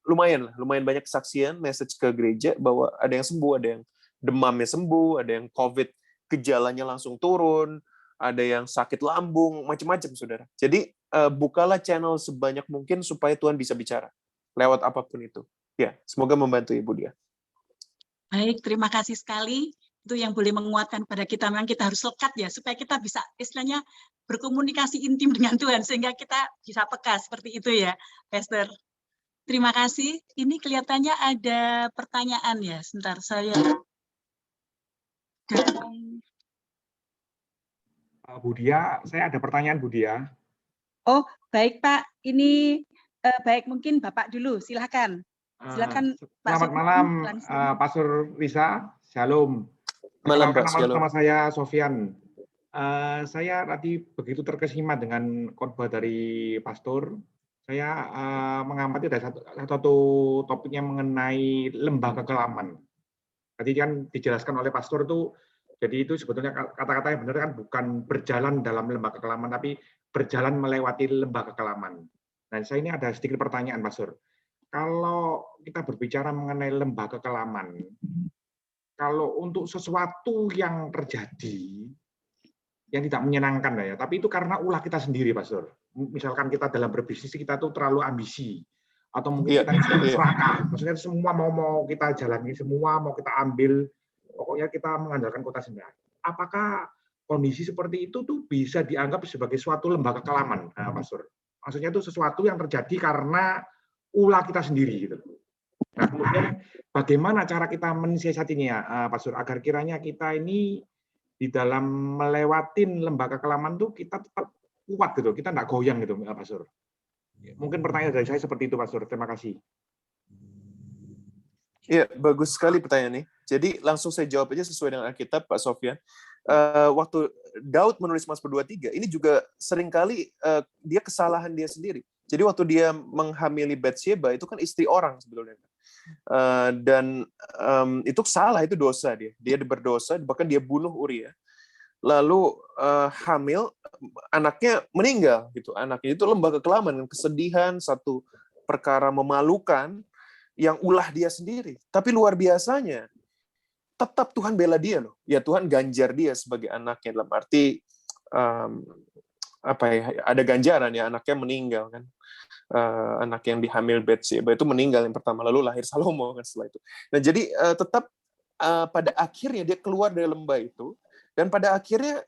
lumayan banyak kesaksian, message ke gereja bahwa ada yang sembuh, ada yang demamnya sembuh, ada yang COVID gejalanya langsung turun, ada yang sakit lambung, macam-macam saudara. Jadi bukalah channel sebanyak mungkin supaya Tuhan bisa bicara lewat apapun itu. Ya, semoga membantu Ibu Dia. Baik, terima kasih sekali. Itu yang boleh menguatkan pada kita, memang kita harus lekat ya, supaya kita bisa istilahnya berkomunikasi intim dengan Tuhan, sehingga kita bisa peka seperti itu ya, Pastor. Terima kasih. Ini kelihatannya ada pertanyaan ya, sebentar saya. Bu Dia, saya ada pertanyaan Bu Dia. Oh, baik Pak. Ini baik, mungkin Bapak dulu, silakan. Silakan Pak. Selamat malam, Pastor Risa. Shalom. Malam Pak. Nama saya Sofyan. Saya tadi begitu terkesima dengan khotbah dari Pastor. Saya mengamati ada satu topiknya mengenai lembah kekelaman. Tadi kan dijelaskan oleh Pastor itu, jadi itu sebetulnya kata-kata yang benar kan bukan berjalan dalam lembah kekelaman, tapi berjalan melewati lembah kekelaman. Nah, saya ini ada sedikit pertanyaan, Pastor. Kalau kita berbicara mengenai lembah kekelaman, kalau untuk sesuatu yang terjadi yang tidak menyenangkan ya, tapi itu karena ulah kita sendiri, Pastor. Misalkan kita dalam berbisnis kita tuh terlalu ambisi, atau mungkin kita serakah, maksudnya semua mau kita jalani, semua mau kita ambil, pokoknya kita mengandalkan kota sendiri. Apakah kondisi seperti itu tuh bisa dianggap sebagai suatu lembah kekelaman, Pastor? Maksudnya itu sesuatu yang terjadi karena ulah kita sendiri gitu. Nah, kemudian bagaimana cara kita mensiasatinya, Pastor, agar kiranya kita ini di dalam melewatin lembah kekelaman tuh kita tetap kuat gitu, kita nggak goyang gitu, Pastor. Mungkin pertanyaan dari saya seperti itu, Pastor. Terima kasih. Iya, bagus sekali pertanyaannya. Jadi langsung saya jawab aja sesuai dengan Alkitab, Pak Sofyan. Waktu Daud menulis Mazmur 23, ini juga seringkali dia kesalahan dia sendiri. Jadi waktu dia menghamili Batsheba, itu kan istri orang sebetulnya. Dan itu salah, itu dosa dia. Dia berdosa, bahkan dia bunuh Uria. Lalu hamil, anaknya meninggal. Gitu. Anaknya itu lembah kekelaman, kesedihan, satu perkara memalukan, yang ulah dia sendiri. Tapi luar biasanya, tetap Tuhan bela dia loh. Ya Tuhan ganjar dia sebagai anaknya, dalam arti ada ganjaran ya, anaknya meninggal kan. Anak yang dihamil Batsheba itu meninggal yang pertama, lalu lahir Salomo kan setelah itu. Nah jadi tetap pada akhirnya dia keluar dari lembah itu, dan pada akhirnya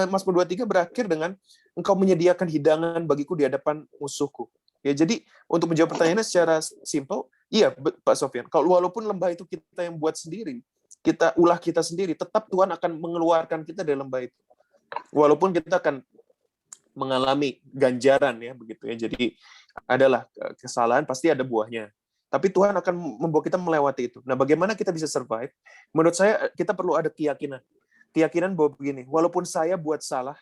Mazmur 23 berakhir dengan engkau menyediakan hidangan bagiku di hadapan musuhku. Ya jadi untuk menjawab pertanyaannya secara simpel, iya Pak Sofyan, kalau walaupun lembah itu kita yang buat sendiri, kita ulah kita sendiri, tetap Tuhan akan mengeluarkan kita dari lembah itu. Walaupun kita akan mengalami ganjaran ya begitu ya. Jadi adalah kesalahan pasti ada buahnya. Tapi Tuhan akan membawa kita melewati itu. Nah, bagaimana kita bisa survive? Menurut saya kita perlu ada keyakinan. Keyakinan bahwa begini, walaupun saya buat salah,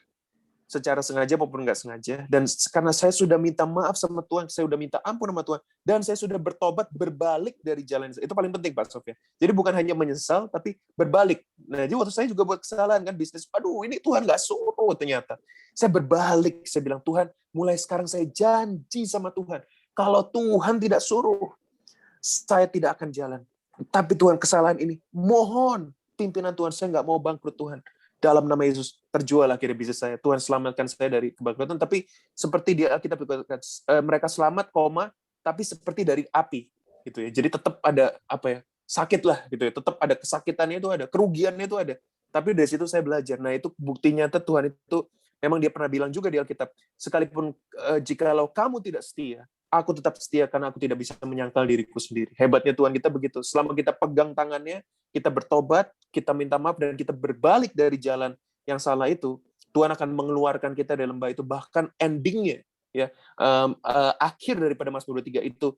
secara sengaja maupun nggak sengaja. Dan karena saya sudah minta maaf sama Tuhan, saya sudah minta ampun sama Tuhan, dan saya sudah bertobat, berbalik dari jalan itu paling penting, Pak Sofyan. Jadi bukan hanya menyesal, tapi berbalik. Nah, jadi waktu saya juga buat kesalahan kan bisnis, aduh ini Tuhan nggak suruh ternyata. Saya berbalik, saya bilang, Tuhan, mulai sekarang saya janji sama Tuhan, kalau Tuhan tidak suruh, saya tidak akan jalan. Tapi Tuhan, kesalahan ini, mohon pimpinan Tuhan, saya nggak mau bangkrut Tuhan. Dalam nama Yesus, terjual akhirnya bisnis saya. Tuhan selamatkan saya dari kebangkrutan. Tapi seperti di Alkitab, mereka selamat, tapi seperti dari api. Gitu ya. Jadi tetap ada sakit lah. Gitu ya. Tetap ada kesakitannya itu ada, kerugiannya itu ada. Tapi dari situ saya belajar. Nah itu bukti nyata Tuhan itu, memang dia pernah bilang juga di Alkitab, sekalipun jikalau kamu tidak setia, aku tetap setia karena aku tidak bisa menyangkal diriku sendiri. Hebatnya Tuhan kita begitu. Selama kita pegang tangannya, kita bertobat, kita minta maaf, dan kita berbalik dari jalan yang salah itu, Tuhan akan mengeluarkan kita dari lembah itu. Bahkan endingnya, ya akhir daripada Mazmur 23 itu,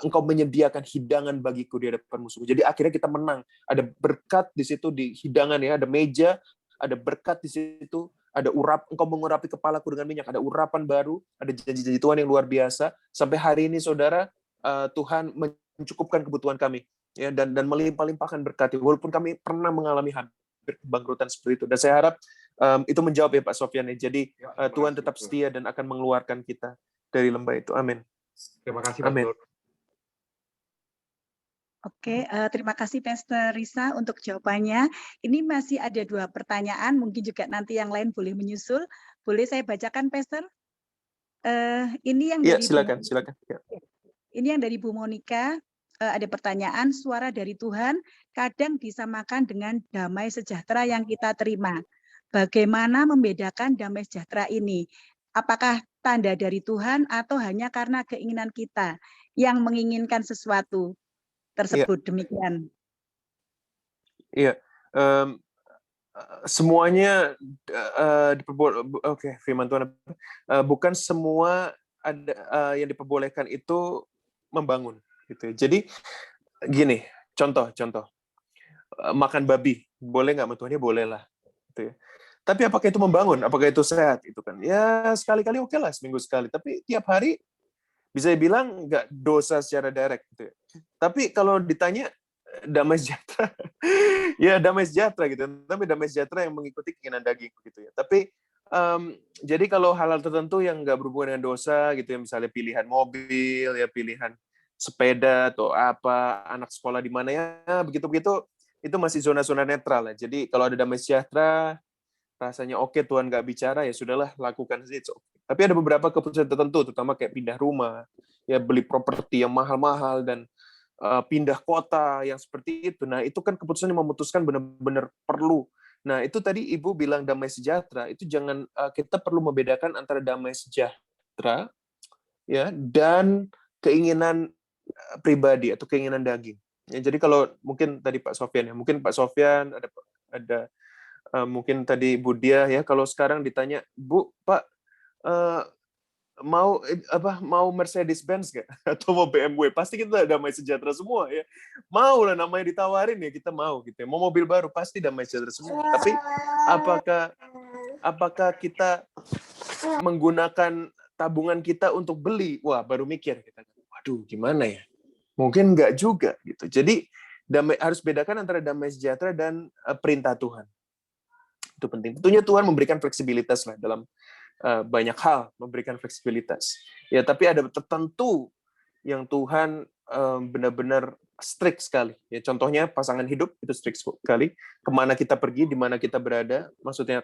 engkau menyediakan hidangan bagiku di hadapan musuhku. Jadi akhirnya kita menang. Ada berkat di situ di hidangan ya, ada meja, ada berkat di situ, ada engkau mengurapi kepalaku dengan minyak, ada urapan baru, ada janji-janji Tuhan yang luar biasa. Sampai hari ini, saudara, Tuhan mencukupkan kebutuhan kami, ya, dan melimpah-limpahkan berkat. Walaupun kami pernah mengalami hampir kebangkrutan seperti itu. Dan saya harap itu menjawab ya Pak Sofyan. Jadi Tuhan tetap setia dan akan mengeluarkan kita dari lembah itu. Amin. Terima kasih, Amin. Pastor. Oke, terima kasih Pastor Risa untuk jawabannya. Ini masih ada 2 pertanyaan, mungkin juga nanti yang lain boleh menyusul. Boleh saya bacakan, Pastor? Ini yang Iya, dari silakan. Ya. Ini yang dari Bu Monica. Ada pertanyaan, suara dari Tuhan kadang disamakan dengan damai sejahtera yang kita terima. Bagaimana membedakan damai sejahtera ini? Apakah tanda dari Tuhan atau hanya karena keinginan kita yang menginginkan sesuatu tersebut? Demikian. Iya, semuanya firman Tuhan, bukan semua ada yang diperbolehkan itu membangun, gitu. Jadi gini, contoh, makan babi boleh nggak? Tuhannya boleh lah, gitu ya. Tapi apakah itu membangun? Apakah itu sehat? Itu kan ya sekali-kali oke lah, seminggu sekali. Tapi tiap hari bisa dibilang nggak dosa secara direct, gitu ya. Tapi kalau ditanya damai sejahtera, ya damai sejahtera gitu. Tapi damai sejahtera yang mengikuti keinginan daging gitu ya. Tapi jadi kalau hal-hal tertentu yang nggak berhubungan dengan dosa gitu ya, misalnya pilihan mobil, ya pilihan sepeda atau apa, anak sekolah di mana ya, begitu-begitu, itu masih zona-zona netral lah. Jadi kalau ada damai sejahtera, rasanya oke, Tuhan nggak bicara, ya sudahlah, lakukan saja. Tapi ada beberapa keputusan tertentu, terutama kayak pindah rumah, ya beli properti yang mahal-mahal, dan pindah kota yang seperti itu. Nah, itu kan keputusan yang memutuskan benar-benar perlu. Nah, itu tadi Ibu bilang damai sejahtera, itu jangan, kita perlu membedakan antara damai sejahtera ya dan keinginan pribadi atau keinginan daging. Ya, jadi kalau mungkin tadi Pak Sofyan ya, mungkin Pak Sofyan ada mungkin tadi Bu Dia ya, kalau sekarang ditanya, Bu, Pak, mau Mercedes-Benz nggak? Atau mau BMW? Pasti kita damai sejahtera semua ya. Mau lah, namanya ditawarin ya kita mau gitu ya. Mau mobil baru pasti damai sejahtera semua. Tapi apakah kita menggunakan tabungan kita untuk beli? Wah, baru mikir kita. Waduh, gimana ya? Mungkin nggak juga gitu. Jadi harus bedakan antara damai sejahtera dan perintah Tuhan. Itu penting. Tentunya Tuhan memberikan fleksibilitas lah dalam banyak hal, memberikan fleksibilitas. Ya, tapi ada tertentu yang Tuhan benar-benar strict sekali. Ya, contohnya pasangan hidup itu strict sekali. Kemana kita pergi, di mana kita berada, maksudnya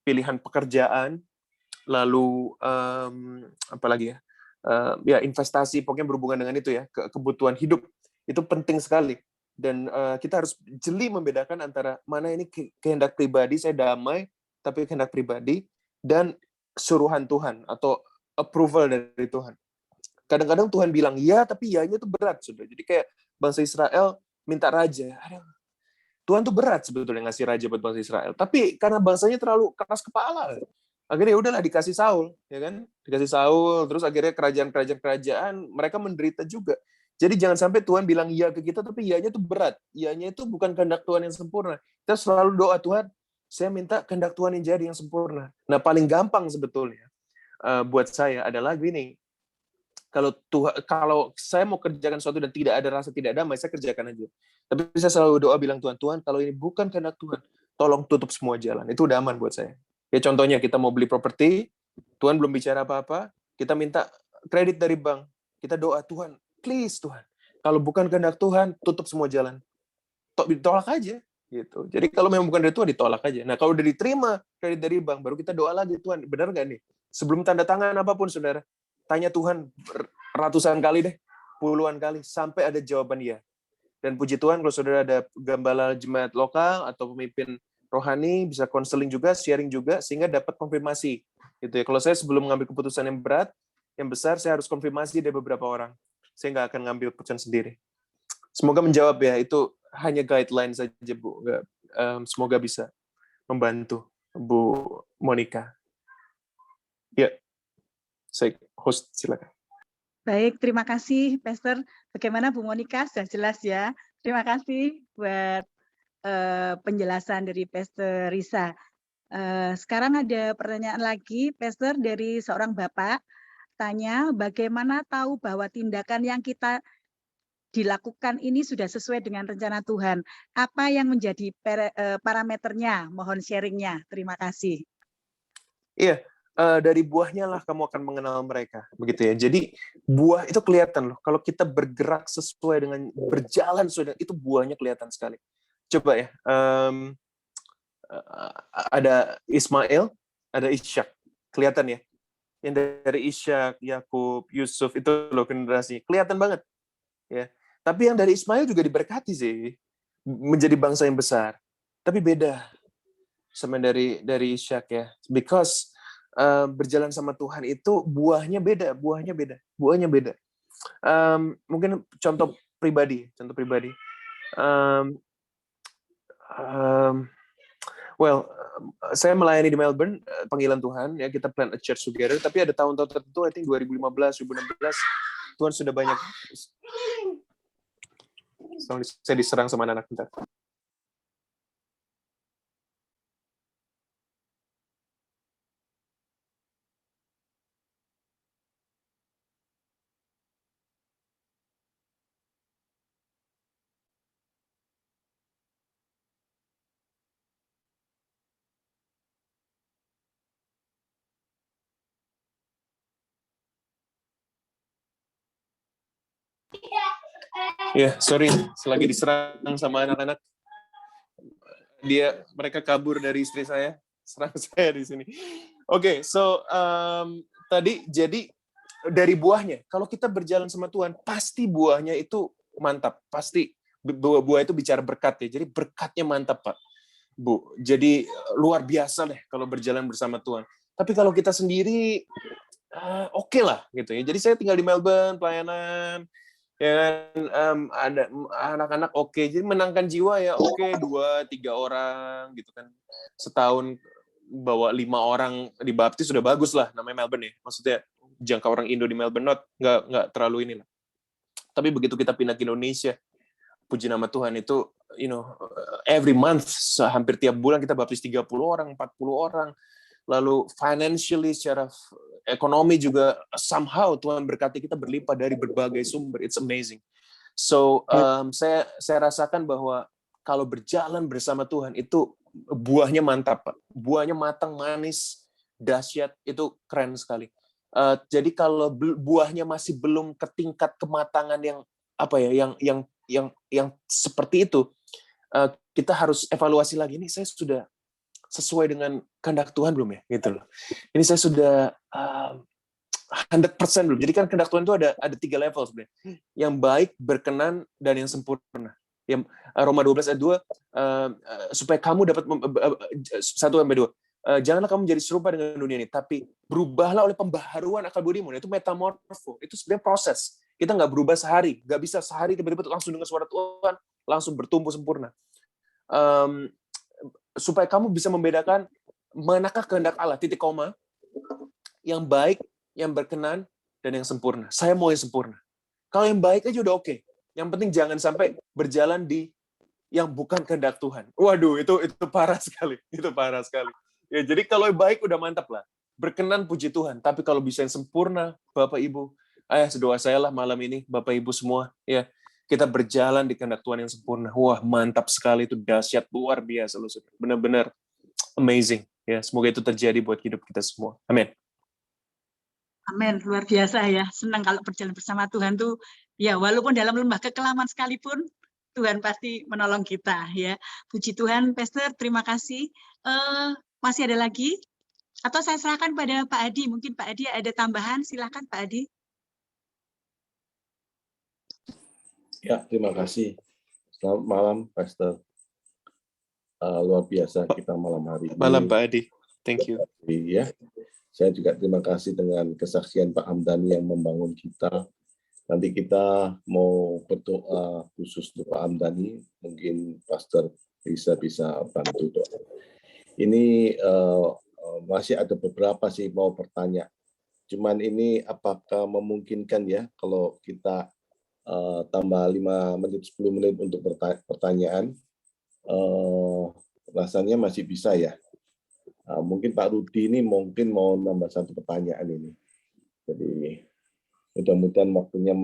pilihan pekerjaan, lalu apa lagi ya? Ya investasi, pokoknya berhubungan dengan itu ya, kebutuhan hidup itu penting sekali. Dan kita harus jeli membedakan antara mana ini kehendak pribadi, saya damai, tapi kehendak pribadi, dan suruhan Tuhan atau approval dari Tuhan. Kadang-kadang Tuhan bilang ya, tapi ya-nya itu berat sudah. Jadi kayak bangsa Israel minta raja. Tuhan tuh berat sebetulnya ngasih raja buat bangsa Israel. Tapi karena bangsanya terlalu keras kepala, akhirnya udahlah dikasih Saul, ya kan? Dikasih Saul, terus akhirnya kerajaan mereka menderita juga. Jadi jangan sampai Tuhan bilang iya ke kita, tapi iya-nya itu berat. Iya-nya itu bukan kehendak Tuhan yang sempurna. Kita selalu doa, Tuhan, saya minta kehendak Tuhan yang jadi yang sempurna. Nah, paling gampang sebetulnya buat saya adalah gini, kalau saya mau kerjakan sesuatu dan tidak ada rasa tidak damai, saya kerjakan aja. Tapi saya selalu doa bilang, Tuhan, kalau ini bukan kehendak Tuhan, tolong tutup semua jalan. Itu udah aman buat saya. Ya contohnya kita mau beli properti, Tuhan belum bicara apa-apa, kita minta kredit dari bank. Kita doa, Tuhan, please Tuhan, kalau bukan kehendak Tuhan, tutup semua jalan. Ditolak aja. Gitu. Jadi kalau memang bukan dari Tuhan, ditolak aja. Nah, kalau udah diterima kredit dari bank, baru kita doa lagi, Tuhan, benar nggak nih? Sebelum tanda tangan apapun, saudara, tanya Tuhan ratusan kali deh, puluhan kali, sampai ada jawaban ya. Dan puji Tuhan, kalau saudara ada gembala jemaat lokal atau pemimpin rohani, bisa konseling juga, sharing juga, sehingga dapat konfirmasi. Gitu ya. Kalau saya sebelum mengambil keputusan yang berat, yang besar, saya harus konfirmasi dari beberapa orang. Saya nggak akan ngambil keputusan sendiri. Semoga menjawab ya, itu hanya guideline saja, Bu. Semoga bisa membantu Bu Monica. Ya, saya host, silakan. Baik, terima kasih, Pastor. Bagaimana Bu Monica? Sudah jelas ya. Terima kasih buat penjelasan dari Pastor Risa. Sekarang ada pertanyaan lagi, Pastor, dari seorang Bapak. Tanya, bagaimana tahu bahwa tindakan yang kita dilakukan ini sudah sesuai dengan rencana Tuhan? Apa yang menjadi parameternya? Mohon sharingnya. Terima kasih. Iya, dari buahnya lah kamu akan mengenal mereka, begitu ya. Jadi buah itu kelihatan loh. Kalau kita bergerak sesuai dengan berjalan sesuai dengan, itu buahnya kelihatan sekali. Coba ya, ada Ismail, ada Ishak, kelihatan ya. Yang dari Ishak, Yakub, Yusuf itu loh generasi, kelihatan banget ya. Tapi yang dari Ismail juga diberkati sih, menjadi bangsa yang besar. Tapi beda sama dari Ishak ya, because berjalan sama Tuhan itu buahnya beda. Mungkin contoh pribadi. Saya melayani di Melbourne, panggilan Tuhan ya, kita plant a church together. Tapi ada tahun-tahun tertentu, I think 2015, 2016, Tuhan sudah banyak. Saya diserang sama anak bentar. Ya, sorry, selagi diserang sama anak-anak. Mereka kabur dari istri saya, serang saya di sini. Oke, so tadi jadi dari buahnya, kalau kita berjalan sama Tuhan, pasti buahnya itu mantap, pasti buah itu bicara berkat ya. Jadi berkatnya mantap, Pak, Bu. Jadi luar biasa deh kalau berjalan bersama Tuhan. Tapi kalau kita sendiri, oke lah gitu ya. Jadi saya tinggal di Melbourne, pelayanan. Ya, ada anak-anak oke, jadi menangkan jiwa ya oke, 2-3 orang gitu kan, setahun bawa 5 orang dibaptis sudah bagus lah, namanya Melbourne ya, maksudnya jangka orang Indo di Melbourne nggak terlalu inilah. Tapi begitu kita pindah ke Indonesia, puji nama Tuhan itu, every month, hampir tiap bulan kita baptis 30 orang, 40 orang, lalu financially secara ekonomi juga somehow Tuhan berkati kita berlimpah dari berbagai sumber. It's amazing. So saya rasakan bahwa kalau berjalan bersama Tuhan itu buahnya mantap, Pak. Buahnya matang, manis, dahsyat, itu keren sekali. Jadi kalau buahnya masih belum ke tingkat kematangan yang apa ya, yang seperti itu, kita harus evaluasi lagi. Ini saya sudah sesuai dengan kehendak Tuhan belum ya, gitu loh. Ini saya sudah 100% belum. Jadi kan kehendak Tuhan itu ada 3 level sebenarnya. Yang baik, berkenan, dan yang sempurna. Yang Roma 12 ayat 2, supaya kamu dapat 1-2. Janganlah kamu menjadi serupa dengan dunia ini, tapi berubahlah oleh pembaharuan akal budimu. Itu metamorfo. Itu sebenarnya proses. Kita nggak berubah sehari. Nggak bisa sehari tiba-tiba langsung dengar suara Tuhan, langsung bertumbuh sempurna. Supaya kamu bisa membedakan manakah kehendak Allah, titik koma, yang baik, yang berkenan, dan yang sempurna. Saya mau yang sempurna. Kalau yang baik aja udah oke. Yang penting jangan sampai berjalan di yang bukan kehendak Tuhan. Waduh, itu parah sekali. Itu parah sekali. Ya, jadi kalau baik udah mantap lah. Berkenan puji Tuhan. Tapi kalau bisa yang sempurna, Bapak Ibu, sedoa saya lah malam ini, Bapak Ibu semua, ya, kita berjalan di kehendak Tuhan yang sempurna. Wah, mantap sekali, itu dahsyat, luar biasa loh. Benar-benar amazing. Ya, semoga itu terjadi buat hidup kita semua. Amin. Amin, luar biasa ya. Senang kalau berjalan bersama Tuhan tuh, ya walaupun dalam lembah kekelaman sekalipun, Tuhan pasti menolong kita ya. Puji Tuhan, Pastor, terima kasih. Masih ada lagi? Atau saya serahkan pada Pak Adi. Mungkin Pak Adi ada tambahan, silakan Pak Adi. Ya, terima kasih. Selamat malam, Pastor. Luar biasa kita malam hari ini. Malam, Pak Adi. Thank you. Ya, saya juga terima kasih dengan kesaksian Pak Hamdani yang membangun kita. Nanti kita mau berdoa khusus untuk Pak Hamdani. Mungkin Pastor bisa bantu doa. Ini masih ada beberapa sih mau bertanya. Cuman ini apakah memungkinkan ya kalau kita tambah 5 menit, 10 menit untuk pertanyaan, rasanya masih bisa ya. Mungkin Pak Rudi ini mungkin mau nambah satu pertanyaan ini. Jadi mudah-mudahan waktunya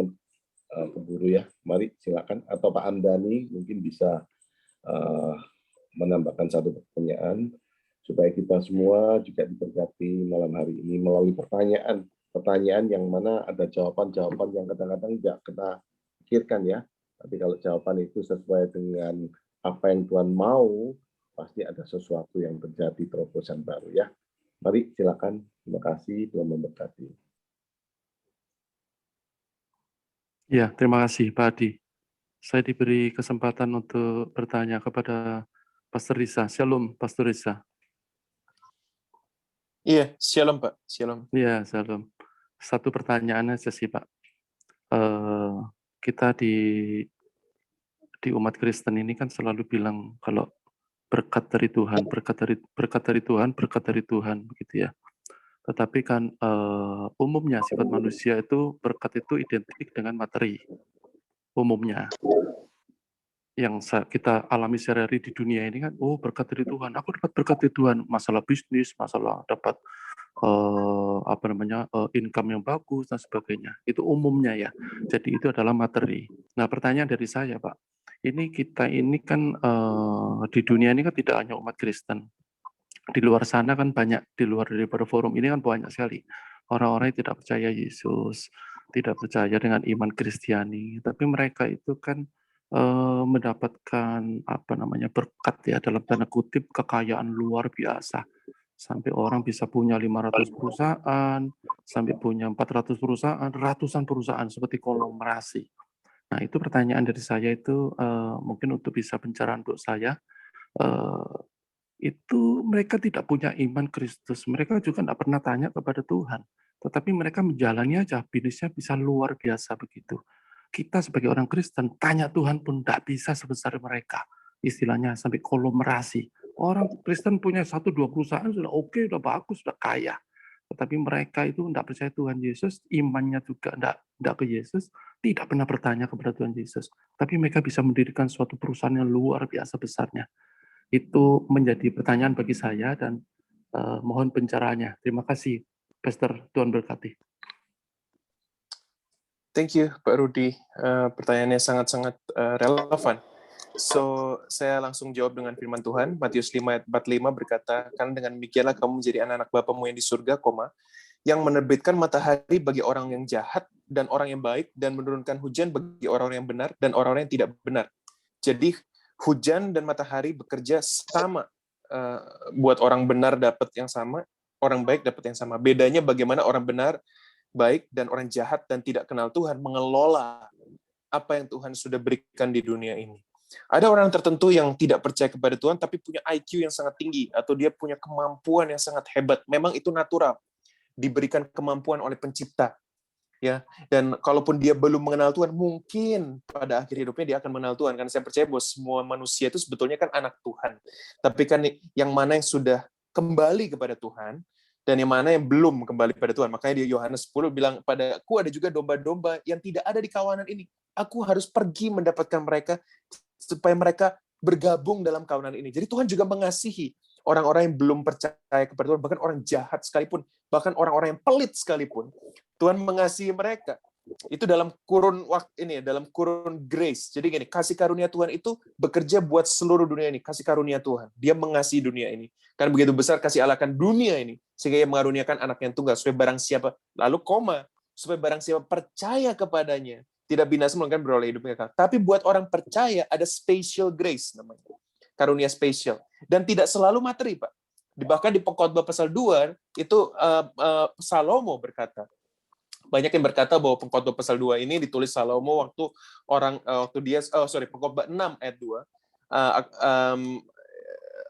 keburu ya. Mari silakan. Atau Pak Hamdani mungkin bisa menambahkan satu pertanyaan supaya kita semua juga diberkati malam hari ini melalui pertanyaan yang mana ada jawaban-jawaban yang kadang-kadang tidak kita pikirkan ya. Tapi kalau jawaban itu sesuai dengan apa yang Tuhan mau, pasti ada sesuatu yang terjadi, terobosan baru ya. Mari silakan. Terima kasih, Tuhan memberkati. Ya, terima kasih Pak Adi. Saya diberi kesempatan untuk bertanya kepada Pastor Risa. Shalom, Pastor Risa. Iya, shalom Pak. Shalom. Iya, shalom. Satu pertanyaan aja sih Pak. Kita di umat Kristen ini kan selalu bilang kalau berkat dari Tuhan, berkat dari Tuhan, begitu ya. Tetapi kan umumnya sifat manusia itu berkat itu identik dengan materi. Umumnya yang kita alami sehari-hari di dunia ini kan, berkat dari Tuhan, aku dapat berkat dari Tuhan, masalah bisnis, masalah dapat income yang bagus dan sebagainya. Itu umumnya ya. Jadi itu adalah materi. Nah, pertanyaan dari saya, Pak, kita ini kan di dunia ini kan tidak hanya umat Kristen. Di luar sana kan banyak, di luar daripada forum ini kan banyak sekali orang-orang yang tidak percaya Yesus, tidak percaya dengan iman Kristiani, tapi mereka itu kan mendapatkan berkat ya, dalam tanda kutip kekayaan luar biasa. Sampai orang bisa punya 500 perusahaan, sampai punya 400 perusahaan, ratusan perusahaan seperti konglomerasi. Nah, itu pertanyaan dari saya itu mungkin untuk bisa pencerahan untuk saya. Itu mereka tidak punya iman Kristus. Mereka juga tidak pernah tanya kepada Tuhan. Tetapi mereka menjalani aja, bisnisnya bisa luar biasa begitu. Kita sebagai orang Kristen, tanya Tuhan pun tidak bisa sebesar mereka. Istilahnya sampai konglomerasi. Orang Kristen punya 1-2 perusahaan, sudah oke, sudah bagus, sudah kaya. Tetapi mereka itu tidak percaya Tuhan Yesus, imannya juga tidak ke Yesus, tidak pernah bertanya kepada Tuhan Yesus. Tapi mereka bisa mendirikan suatu perusahaan yang luar biasa besarnya. Itu menjadi pertanyaan bagi saya dan mohon pencerahannya. Terima kasih, Pastor. Tuhan berkati. Thank you, Pak Rudi. Pertanyaannya sangat-sangat relevan. So, saya langsung jawab dengan firman Tuhan. Matius 5 ayat 45 berkata, "Karena dengan demikianlah kamu menjadi anak-anak Bapamu yang di surga, yang menerbitkan matahari bagi orang yang jahat dan orang yang baik, dan menurunkan hujan bagi orang-orang yang benar dan orang-orang yang tidak benar." Jadi, hujan dan matahari bekerja sama. Buat orang benar dapat yang sama, orang baik dapat yang sama. Bedanya bagaimana orang benar, baik, dan orang jahat dan tidak kenal Tuhan mengelola apa yang Tuhan sudah berikan di dunia ini. Ada orang tertentu yang tidak percaya kepada Tuhan, tapi punya IQ yang sangat tinggi, atau dia punya kemampuan yang sangat hebat. Memang itu natural, diberikan kemampuan oleh pencipta. Ya, dan kalaupun dia belum mengenal Tuhan, mungkin pada akhir hidupnya dia akan mengenal Tuhan. Karena saya percaya bahwa semua manusia itu sebetulnya kan anak Tuhan. Tapi kan yang mana yang sudah kembali kepada Tuhan, dan yang mana yang belum kembali pada Tuhan. Makanya di Yohanes 10 bilang, "Padaku ada juga domba-domba yang tidak ada di kawanan ini. Aku harus pergi mendapatkan mereka, supaya mereka bergabung dalam kawanan ini. Jadi Tuhan juga mengasihi orang-orang yang belum percaya kepada Tuhan, bahkan orang jahat sekalipun, bahkan orang-orang yang pelit sekalipun, Tuhan mengasihi mereka. Itu dalam kurun waktu ini, dalam kurun grace. Jadi gini, kasih karunia Tuhan itu bekerja buat seluruh dunia ini. Kasih karunia Tuhan, dia mengasihi dunia ini. Karena begitu besar kasih Allah akan dunia ini, sehingga ia mengaruniakan anak yang tunggal, supaya barang siapa, lalu supaya barang siapa percaya kepadanya, tidak binasa melainkan beroleh hidup yang kekal. Tapi buat orang percaya ada special grace namanya. Karunia spesial. Dan tidak selalu materi, Pak. Bahkan di Pengkhotbah pasal 2 itu Salomo berkata, banyak yang berkata bahwa Pengkhotbah pasal 2 ini ditulis Salomo waktu dia Pengkhotbah 6 ayat 2.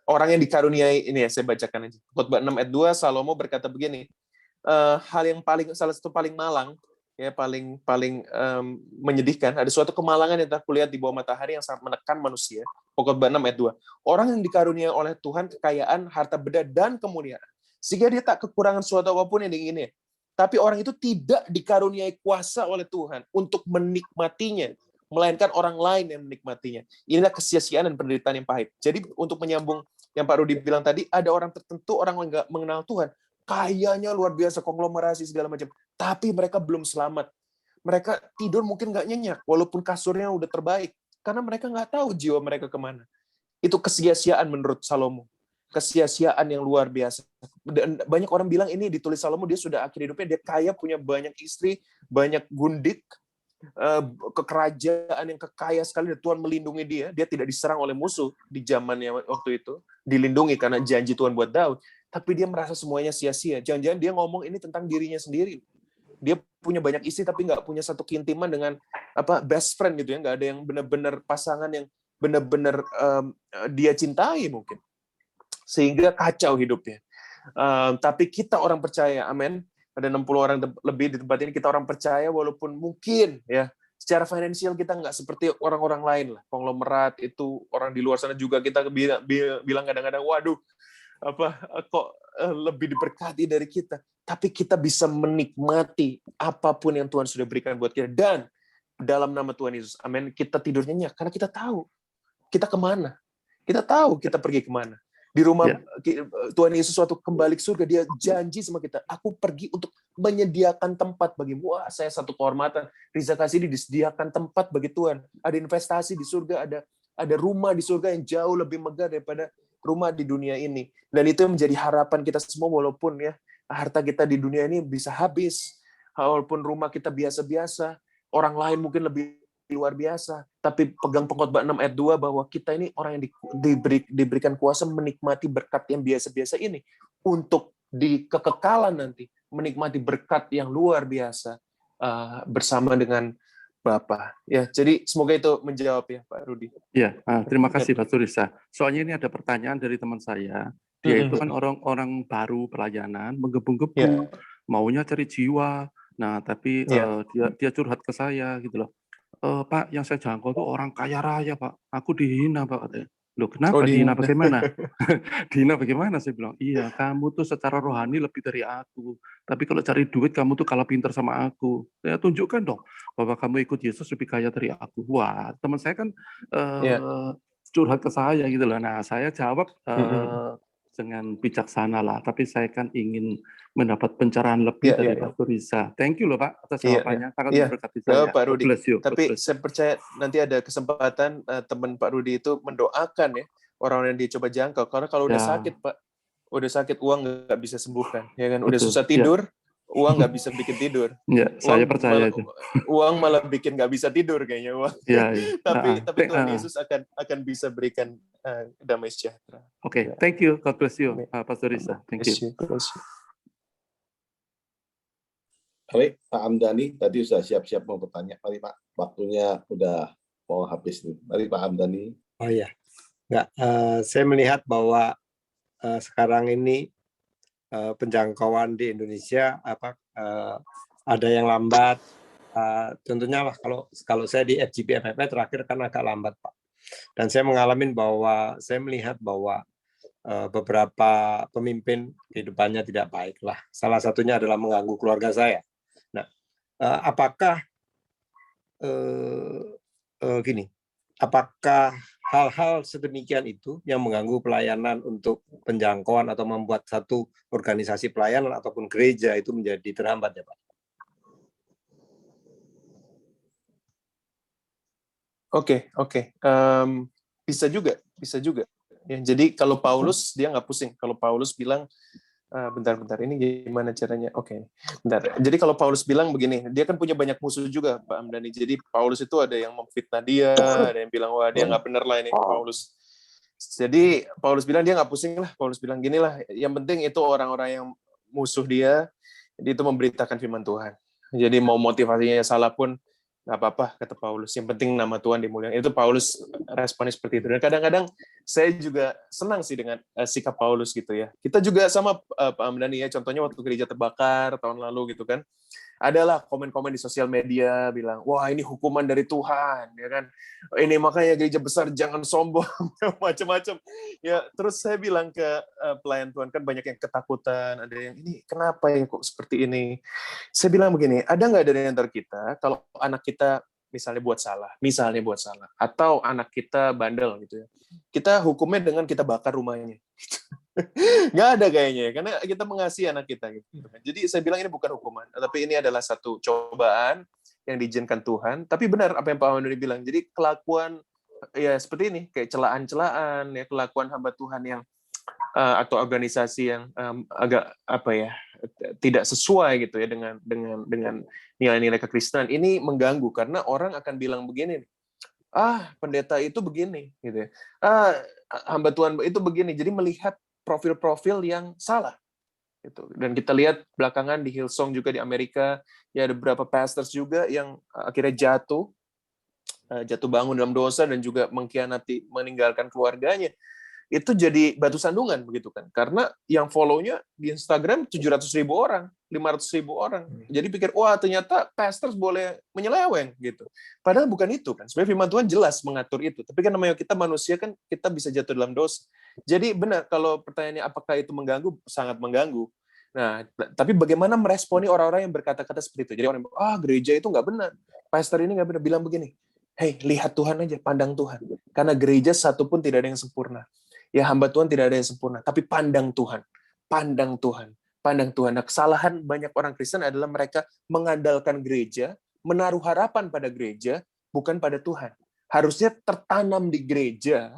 Orang yang dikaruniai ini ya, saya bacakan aja. Pengkhotbah 6 ayat 2, Salomo berkata begini, salah satu paling malang, ya paling menyedihkan, ada suatu kemalangan yang tak kulihat di bawah matahari yang sangat menekan manusia. Pengkhotbah 6 ayat 2. Orang yang dikaruniai oleh Tuhan kekayaan, harta benda, dan kemuliaan, sehingga dia tak kekurangan suatu apapun yang diinginnya. Tapi orang itu tidak dikaruniai kuasa oleh Tuhan untuk menikmatinya, melainkan orang lain yang menikmatinya. Inilah kesia-siaan dan penderitaan yang pahit. Jadi untuk menyambung yang Pak Rudi bilang tadi, ada orang tertentu, orang yang nggak mengenal Tuhan, kayanya luar biasa, konglomerasi segala macam, tapi mereka belum selamat. Mereka tidur mungkin nggak nyenyak, walaupun kasurnya udah terbaik, karena mereka nggak tahu jiwa mereka kemana. Itu kesia-siaan menurut Salomo. Kesia-siaan yang luar biasa. Dan banyak orang bilang ini ditulis Salomo, dia sudah akhir hidupnya, dia kaya, punya banyak istri, banyak gundik, kekerajaan yang kekaya sekali, dan Tuhan melindungi dia tidak diserang oleh musuh di zamannya waktu itu, dilindungi karena janji Tuhan buat Daud, tapi dia merasa semuanya sia-sia. Jangan-jangan dia ngomong ini tentang dirinya sendiri. Dia punya banyak istri tapi nggak punya satu keintiman dengan best friend gitu ya, nggak ada yang benar-benar pasangan yang benar-benar dia cintai mungkin, sehingga kacau hidupnya. Tapi kita orang percaya, amin. Ada 60 orang lebih di tempat ini, kita orang percaya walaupun mungkin ya secara finansial kita nggak seperti orang-orang lain lah, konglomerat itu, orang di luar sana juga kita bilang kadang-kadang, waduh, kok lebih diberkati dari kita. Tapi kita bisa menikmati apapun yang Tuhan sudah berikan buat kita. Dan dalam nama Tuhan Yesus, amin, kita tidur nyenyak karena kita tahu kita kemana. Kita tahu kita pergi kemana. Di rumah Tuhan Yesus waktu kembali ke surga, dia janji sama kita, aku pergi untuk menyediakan tempat bagimu. Wah, saya satu kehormatan. Riza Kasidi disediakan tempat bagi Tuhan. Ada investasi di surga, ada rumah di surga yang jauh lebih megah daripada rumah di dunia ini. Dan itu menjadi harapan kita semua, walaupun ya harta kita di dunia ini bisa habis, walaupun rumah kita biasa-biasa, orang lain mungkin lebih luar biasa, tapi pegang Pengkhotbah 6 ayat 2 bahwa kita ini orang yang diberikan kuasa menikmati berkat yang biasa-biasa ini untuk di kekekalan nanti menikmati berkat yang luar biasa bersama dengan Bapa. Ya, jadi semoga itu menjawab ya Pak Rudi. Ya, terima kasih Pak Surisa. Soalnya ini ada pertanyaan dari teman saya. Dia itu kan orang baru pelayanan, menggebu-gebu, maunya cari jiwa. Nah, tapi dia curhat ke saya gitu loh. Pak, yang saya jangkau tuh orang kaya raya, Pak. Aku dihina, Pak. Loh, kenapa dihina? Bagaimana? Dihina bagaimana? Saya bilang, iya, kamu tuh secara rohani lebih dari aku. Tapi kalau cari duit, kamu tuh kalah pintar sama aku. Ya, tunjukkan dong bahwa kamu ikut Yesus lebih kaya dari aku. Wah, teman saya kan curhat ke saya gitu loh. Nah, saya jawab dengan bijaksana lah. Tapi saya kan ingin mendapat pencerahan lebih dari Pak Surisa. Thank you loh Pak atas jawabannya. Sangat memberkati saya. Pak Rudi. Tapi saya percaya nanti ada kesempatan teman Pak Rudi itu mendoakan ya orang yang dia coba jangkau. Karena kalau udah sakit Pak, udah sakit uang nggak bisa sembuhkan, ya kan? Udah susah tidur, uang nggak bisa bikin tidur. Ya, saya percaya itu. Uang malah bikin nggak bisa tidur kayaknya uang. Tapi Tuhan Yesus akan bisa berikan damai sejahtera. Oke, thank you. God bless you, Pak Surisa. Thank you. Baik, Pak Hamdani tadi sudah siap-siap mau bertanya. Mari Pak, waktunya udah mau habis nih. Mari Pak Hamdani. Oh iya, saya melihat bahwa sekarang ini penjangkauan di Indonesia ada yang lambat. Contohnya lah kalau saya di FGP FFP terakhir kan agak lambat Pak. Dan saya saya melihat bahwa beberapa pemimpin kehidupannya tidak baik lah. Salah satunya adalah mengganggu keluarga saya. Nah, apakah gini, apakah hal-hal sedemikian itu yang mengganggu pelayanan untuk penjangkauan atau membuat satu organisasi pelayanan ataupun gereja itu menjadi terhambat ya Pak? Oke. Bisa juga. Ya, jadi kalau Paulus dia nggak pusing. Kalau Paulus bilang, bentar, ini gimana caranya? Oke, bentar. Jadi kalau Paulus bilang begini, dia kan punya banyak musuh juga, Pak Amdani. Jadi Paulus itu ada yang memfitnah dia, ada yang bilang wah dia nggak bener lah ini Paulus. Jadi Paulus bilang dia nggak pusing lah. Paulus bilang gini lah, yang penting itu orang-orang yang musuh dia, jadi itu memberitakan firman Tuhan. Jadi mau motivasinya salah pun nggak apa-apa, kata Paulus. Yang penting nama Tuhan dimuliakan. Itu Paulus responnya seperti itu. Dan kadang-kadang saya juga senang sih dengan sikap Paulus gitu ya. Kita juga sama Pak Amdani ya, contohnya waktu gereja terbakar tahun lalu gitu kan. Adalah komen-komen di sosial media bilang, wah ini hukuman dari Tuhan, ya kan? Ini makanya gereja besar jangan sombong, macam-macam. Ya, terus saya bilang ke pelayan Tuhan, kan banyak yang ketakutan, ada yang ini kenapa ya kok seperti ini? Saya bilang begini, ada nggak dari antara kita kalau anak kita misalnya buat salah, atau anak kita bandel gitu ya, kita hukumnya dengan kita bakar rumahnya. Nggak ada kayaknya, karena kita mengasihi anak kita. Gitu. Jadi saya bilang ini bukan hukuman, tapi ini adalah satu cobaan yang diizinkan Tuhan. Tapi benar apa yang Pak Amdani bilang. Jadi kelakuan ya seperti ini, kayak celaan-celaan, ya kelakuan hamba Tuhan yang atau organisasi yang agak apa ya tidak sesuai gitu ya dengan nilai-nilai kekristenan ini mengganggu karena orang akan bilang begini, pendeta itu begini gitu ya, hamba Tuhan itu begini. Jadi melihat profil-profil yang salah gitu. Dan kita lihat belakangan di Hillsong juga di Amerika ya ada beberapa pastors juga yang akhirnya jatuh bangun dalam dosa dan juga mengkhianati meninggalkan keluarganya. Itu jadi batu sandungan begitu kan, karena yang follow-nya di Instagram 700.000 orang, 500.000 orang, jadi pikir wah ternyata pastors boleh menyeleweng gitu, padahal bukan itu kan. Sebenarnya firman Tuhan jelas mengatur itu, tapi kan namanya kita manusia kan, kita bisa jatuh dalam dosa. Jadi benar kalau pertanyaannya apakah itu mengganggu, sangat mengganggu. Nah, tapi bagaimana meresponi orang-orang yang berkata-kata seperti itu? Jadi orang gereja itu nggak benar, pastor ini nggak benar, bilang begini, hey lihat Tuhan aja, pandang Tuhan, karena gereja satupun tidak ada yang sempurna. Ya hamba Tuhan tidak ada yang sempurna, tapi pandang Tuhan. Nah, kesalahan banyak orang Kristen adalah mereka mengandalkan gereja, menaruh harapan pada gereja, bukan pada Tuhan. Harusnya tertanam di gereja,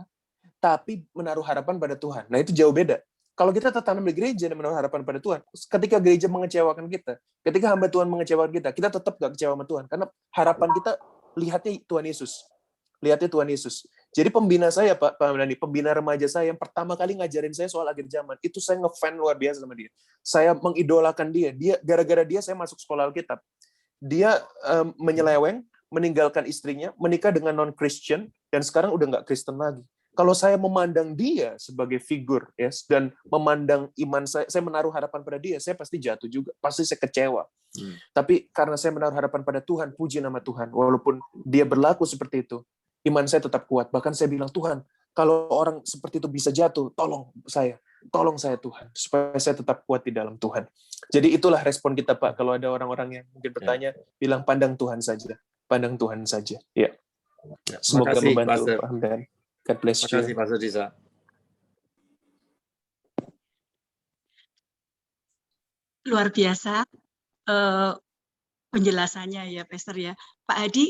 tapi menaruh harapan pada Tuhan. Nah itu jauh beda. Kalau kita tertanam di gereja dan menaruh harapan pada Tuhan, ketika gereja mengecewakan kita, ketika hamba Tuhan mengecewakan kita tetap gak kecewa sama Tuhan, karena harapan kita lihatnya Tuhan Yesus. Jadi pembina saya, Pak Amdani, pembina remaja saya yang pertama kali ngajarin saya soal akhir zaman, itu saya ngefan luar biasa sama dia. Saya mengidolakan dia. Gara-gara dia saya masuk sekolah Alkitab. Dia menyeleweng, meninggalkan istrinya, menikah dengan non-Christian, dan sekarang udah nggak Kristen lagi. Kalau saya memandang dia sebagai figur, yes, dan memandang iman saya menaruh harapan pada dia, saya pasti jatuh juga, pasti saya kecewa. Tapi karena saya menaruh harapan pada Tuhan, puji nama Tuhan, walaupun dia berlaku seperti itu, iman saya tetap kuat. Bahkan saya bilang, Tuhan, kalau orang seperti itu bisa jatuh, tolong saya Tuhan, supaya saya tetap kuat di dalam Tuhan. Jadi itulah respon kita, Pak. Kalau ada orang-orang yang mungkin bertanya, bilang pandang Tuhan saja. Ya. Semoga membantu, Pak Hamdan. God bless you. Terima kasih, Pastor Disa. Luar biasa penjelasannya ya, Pastor ya. Pak Hadi.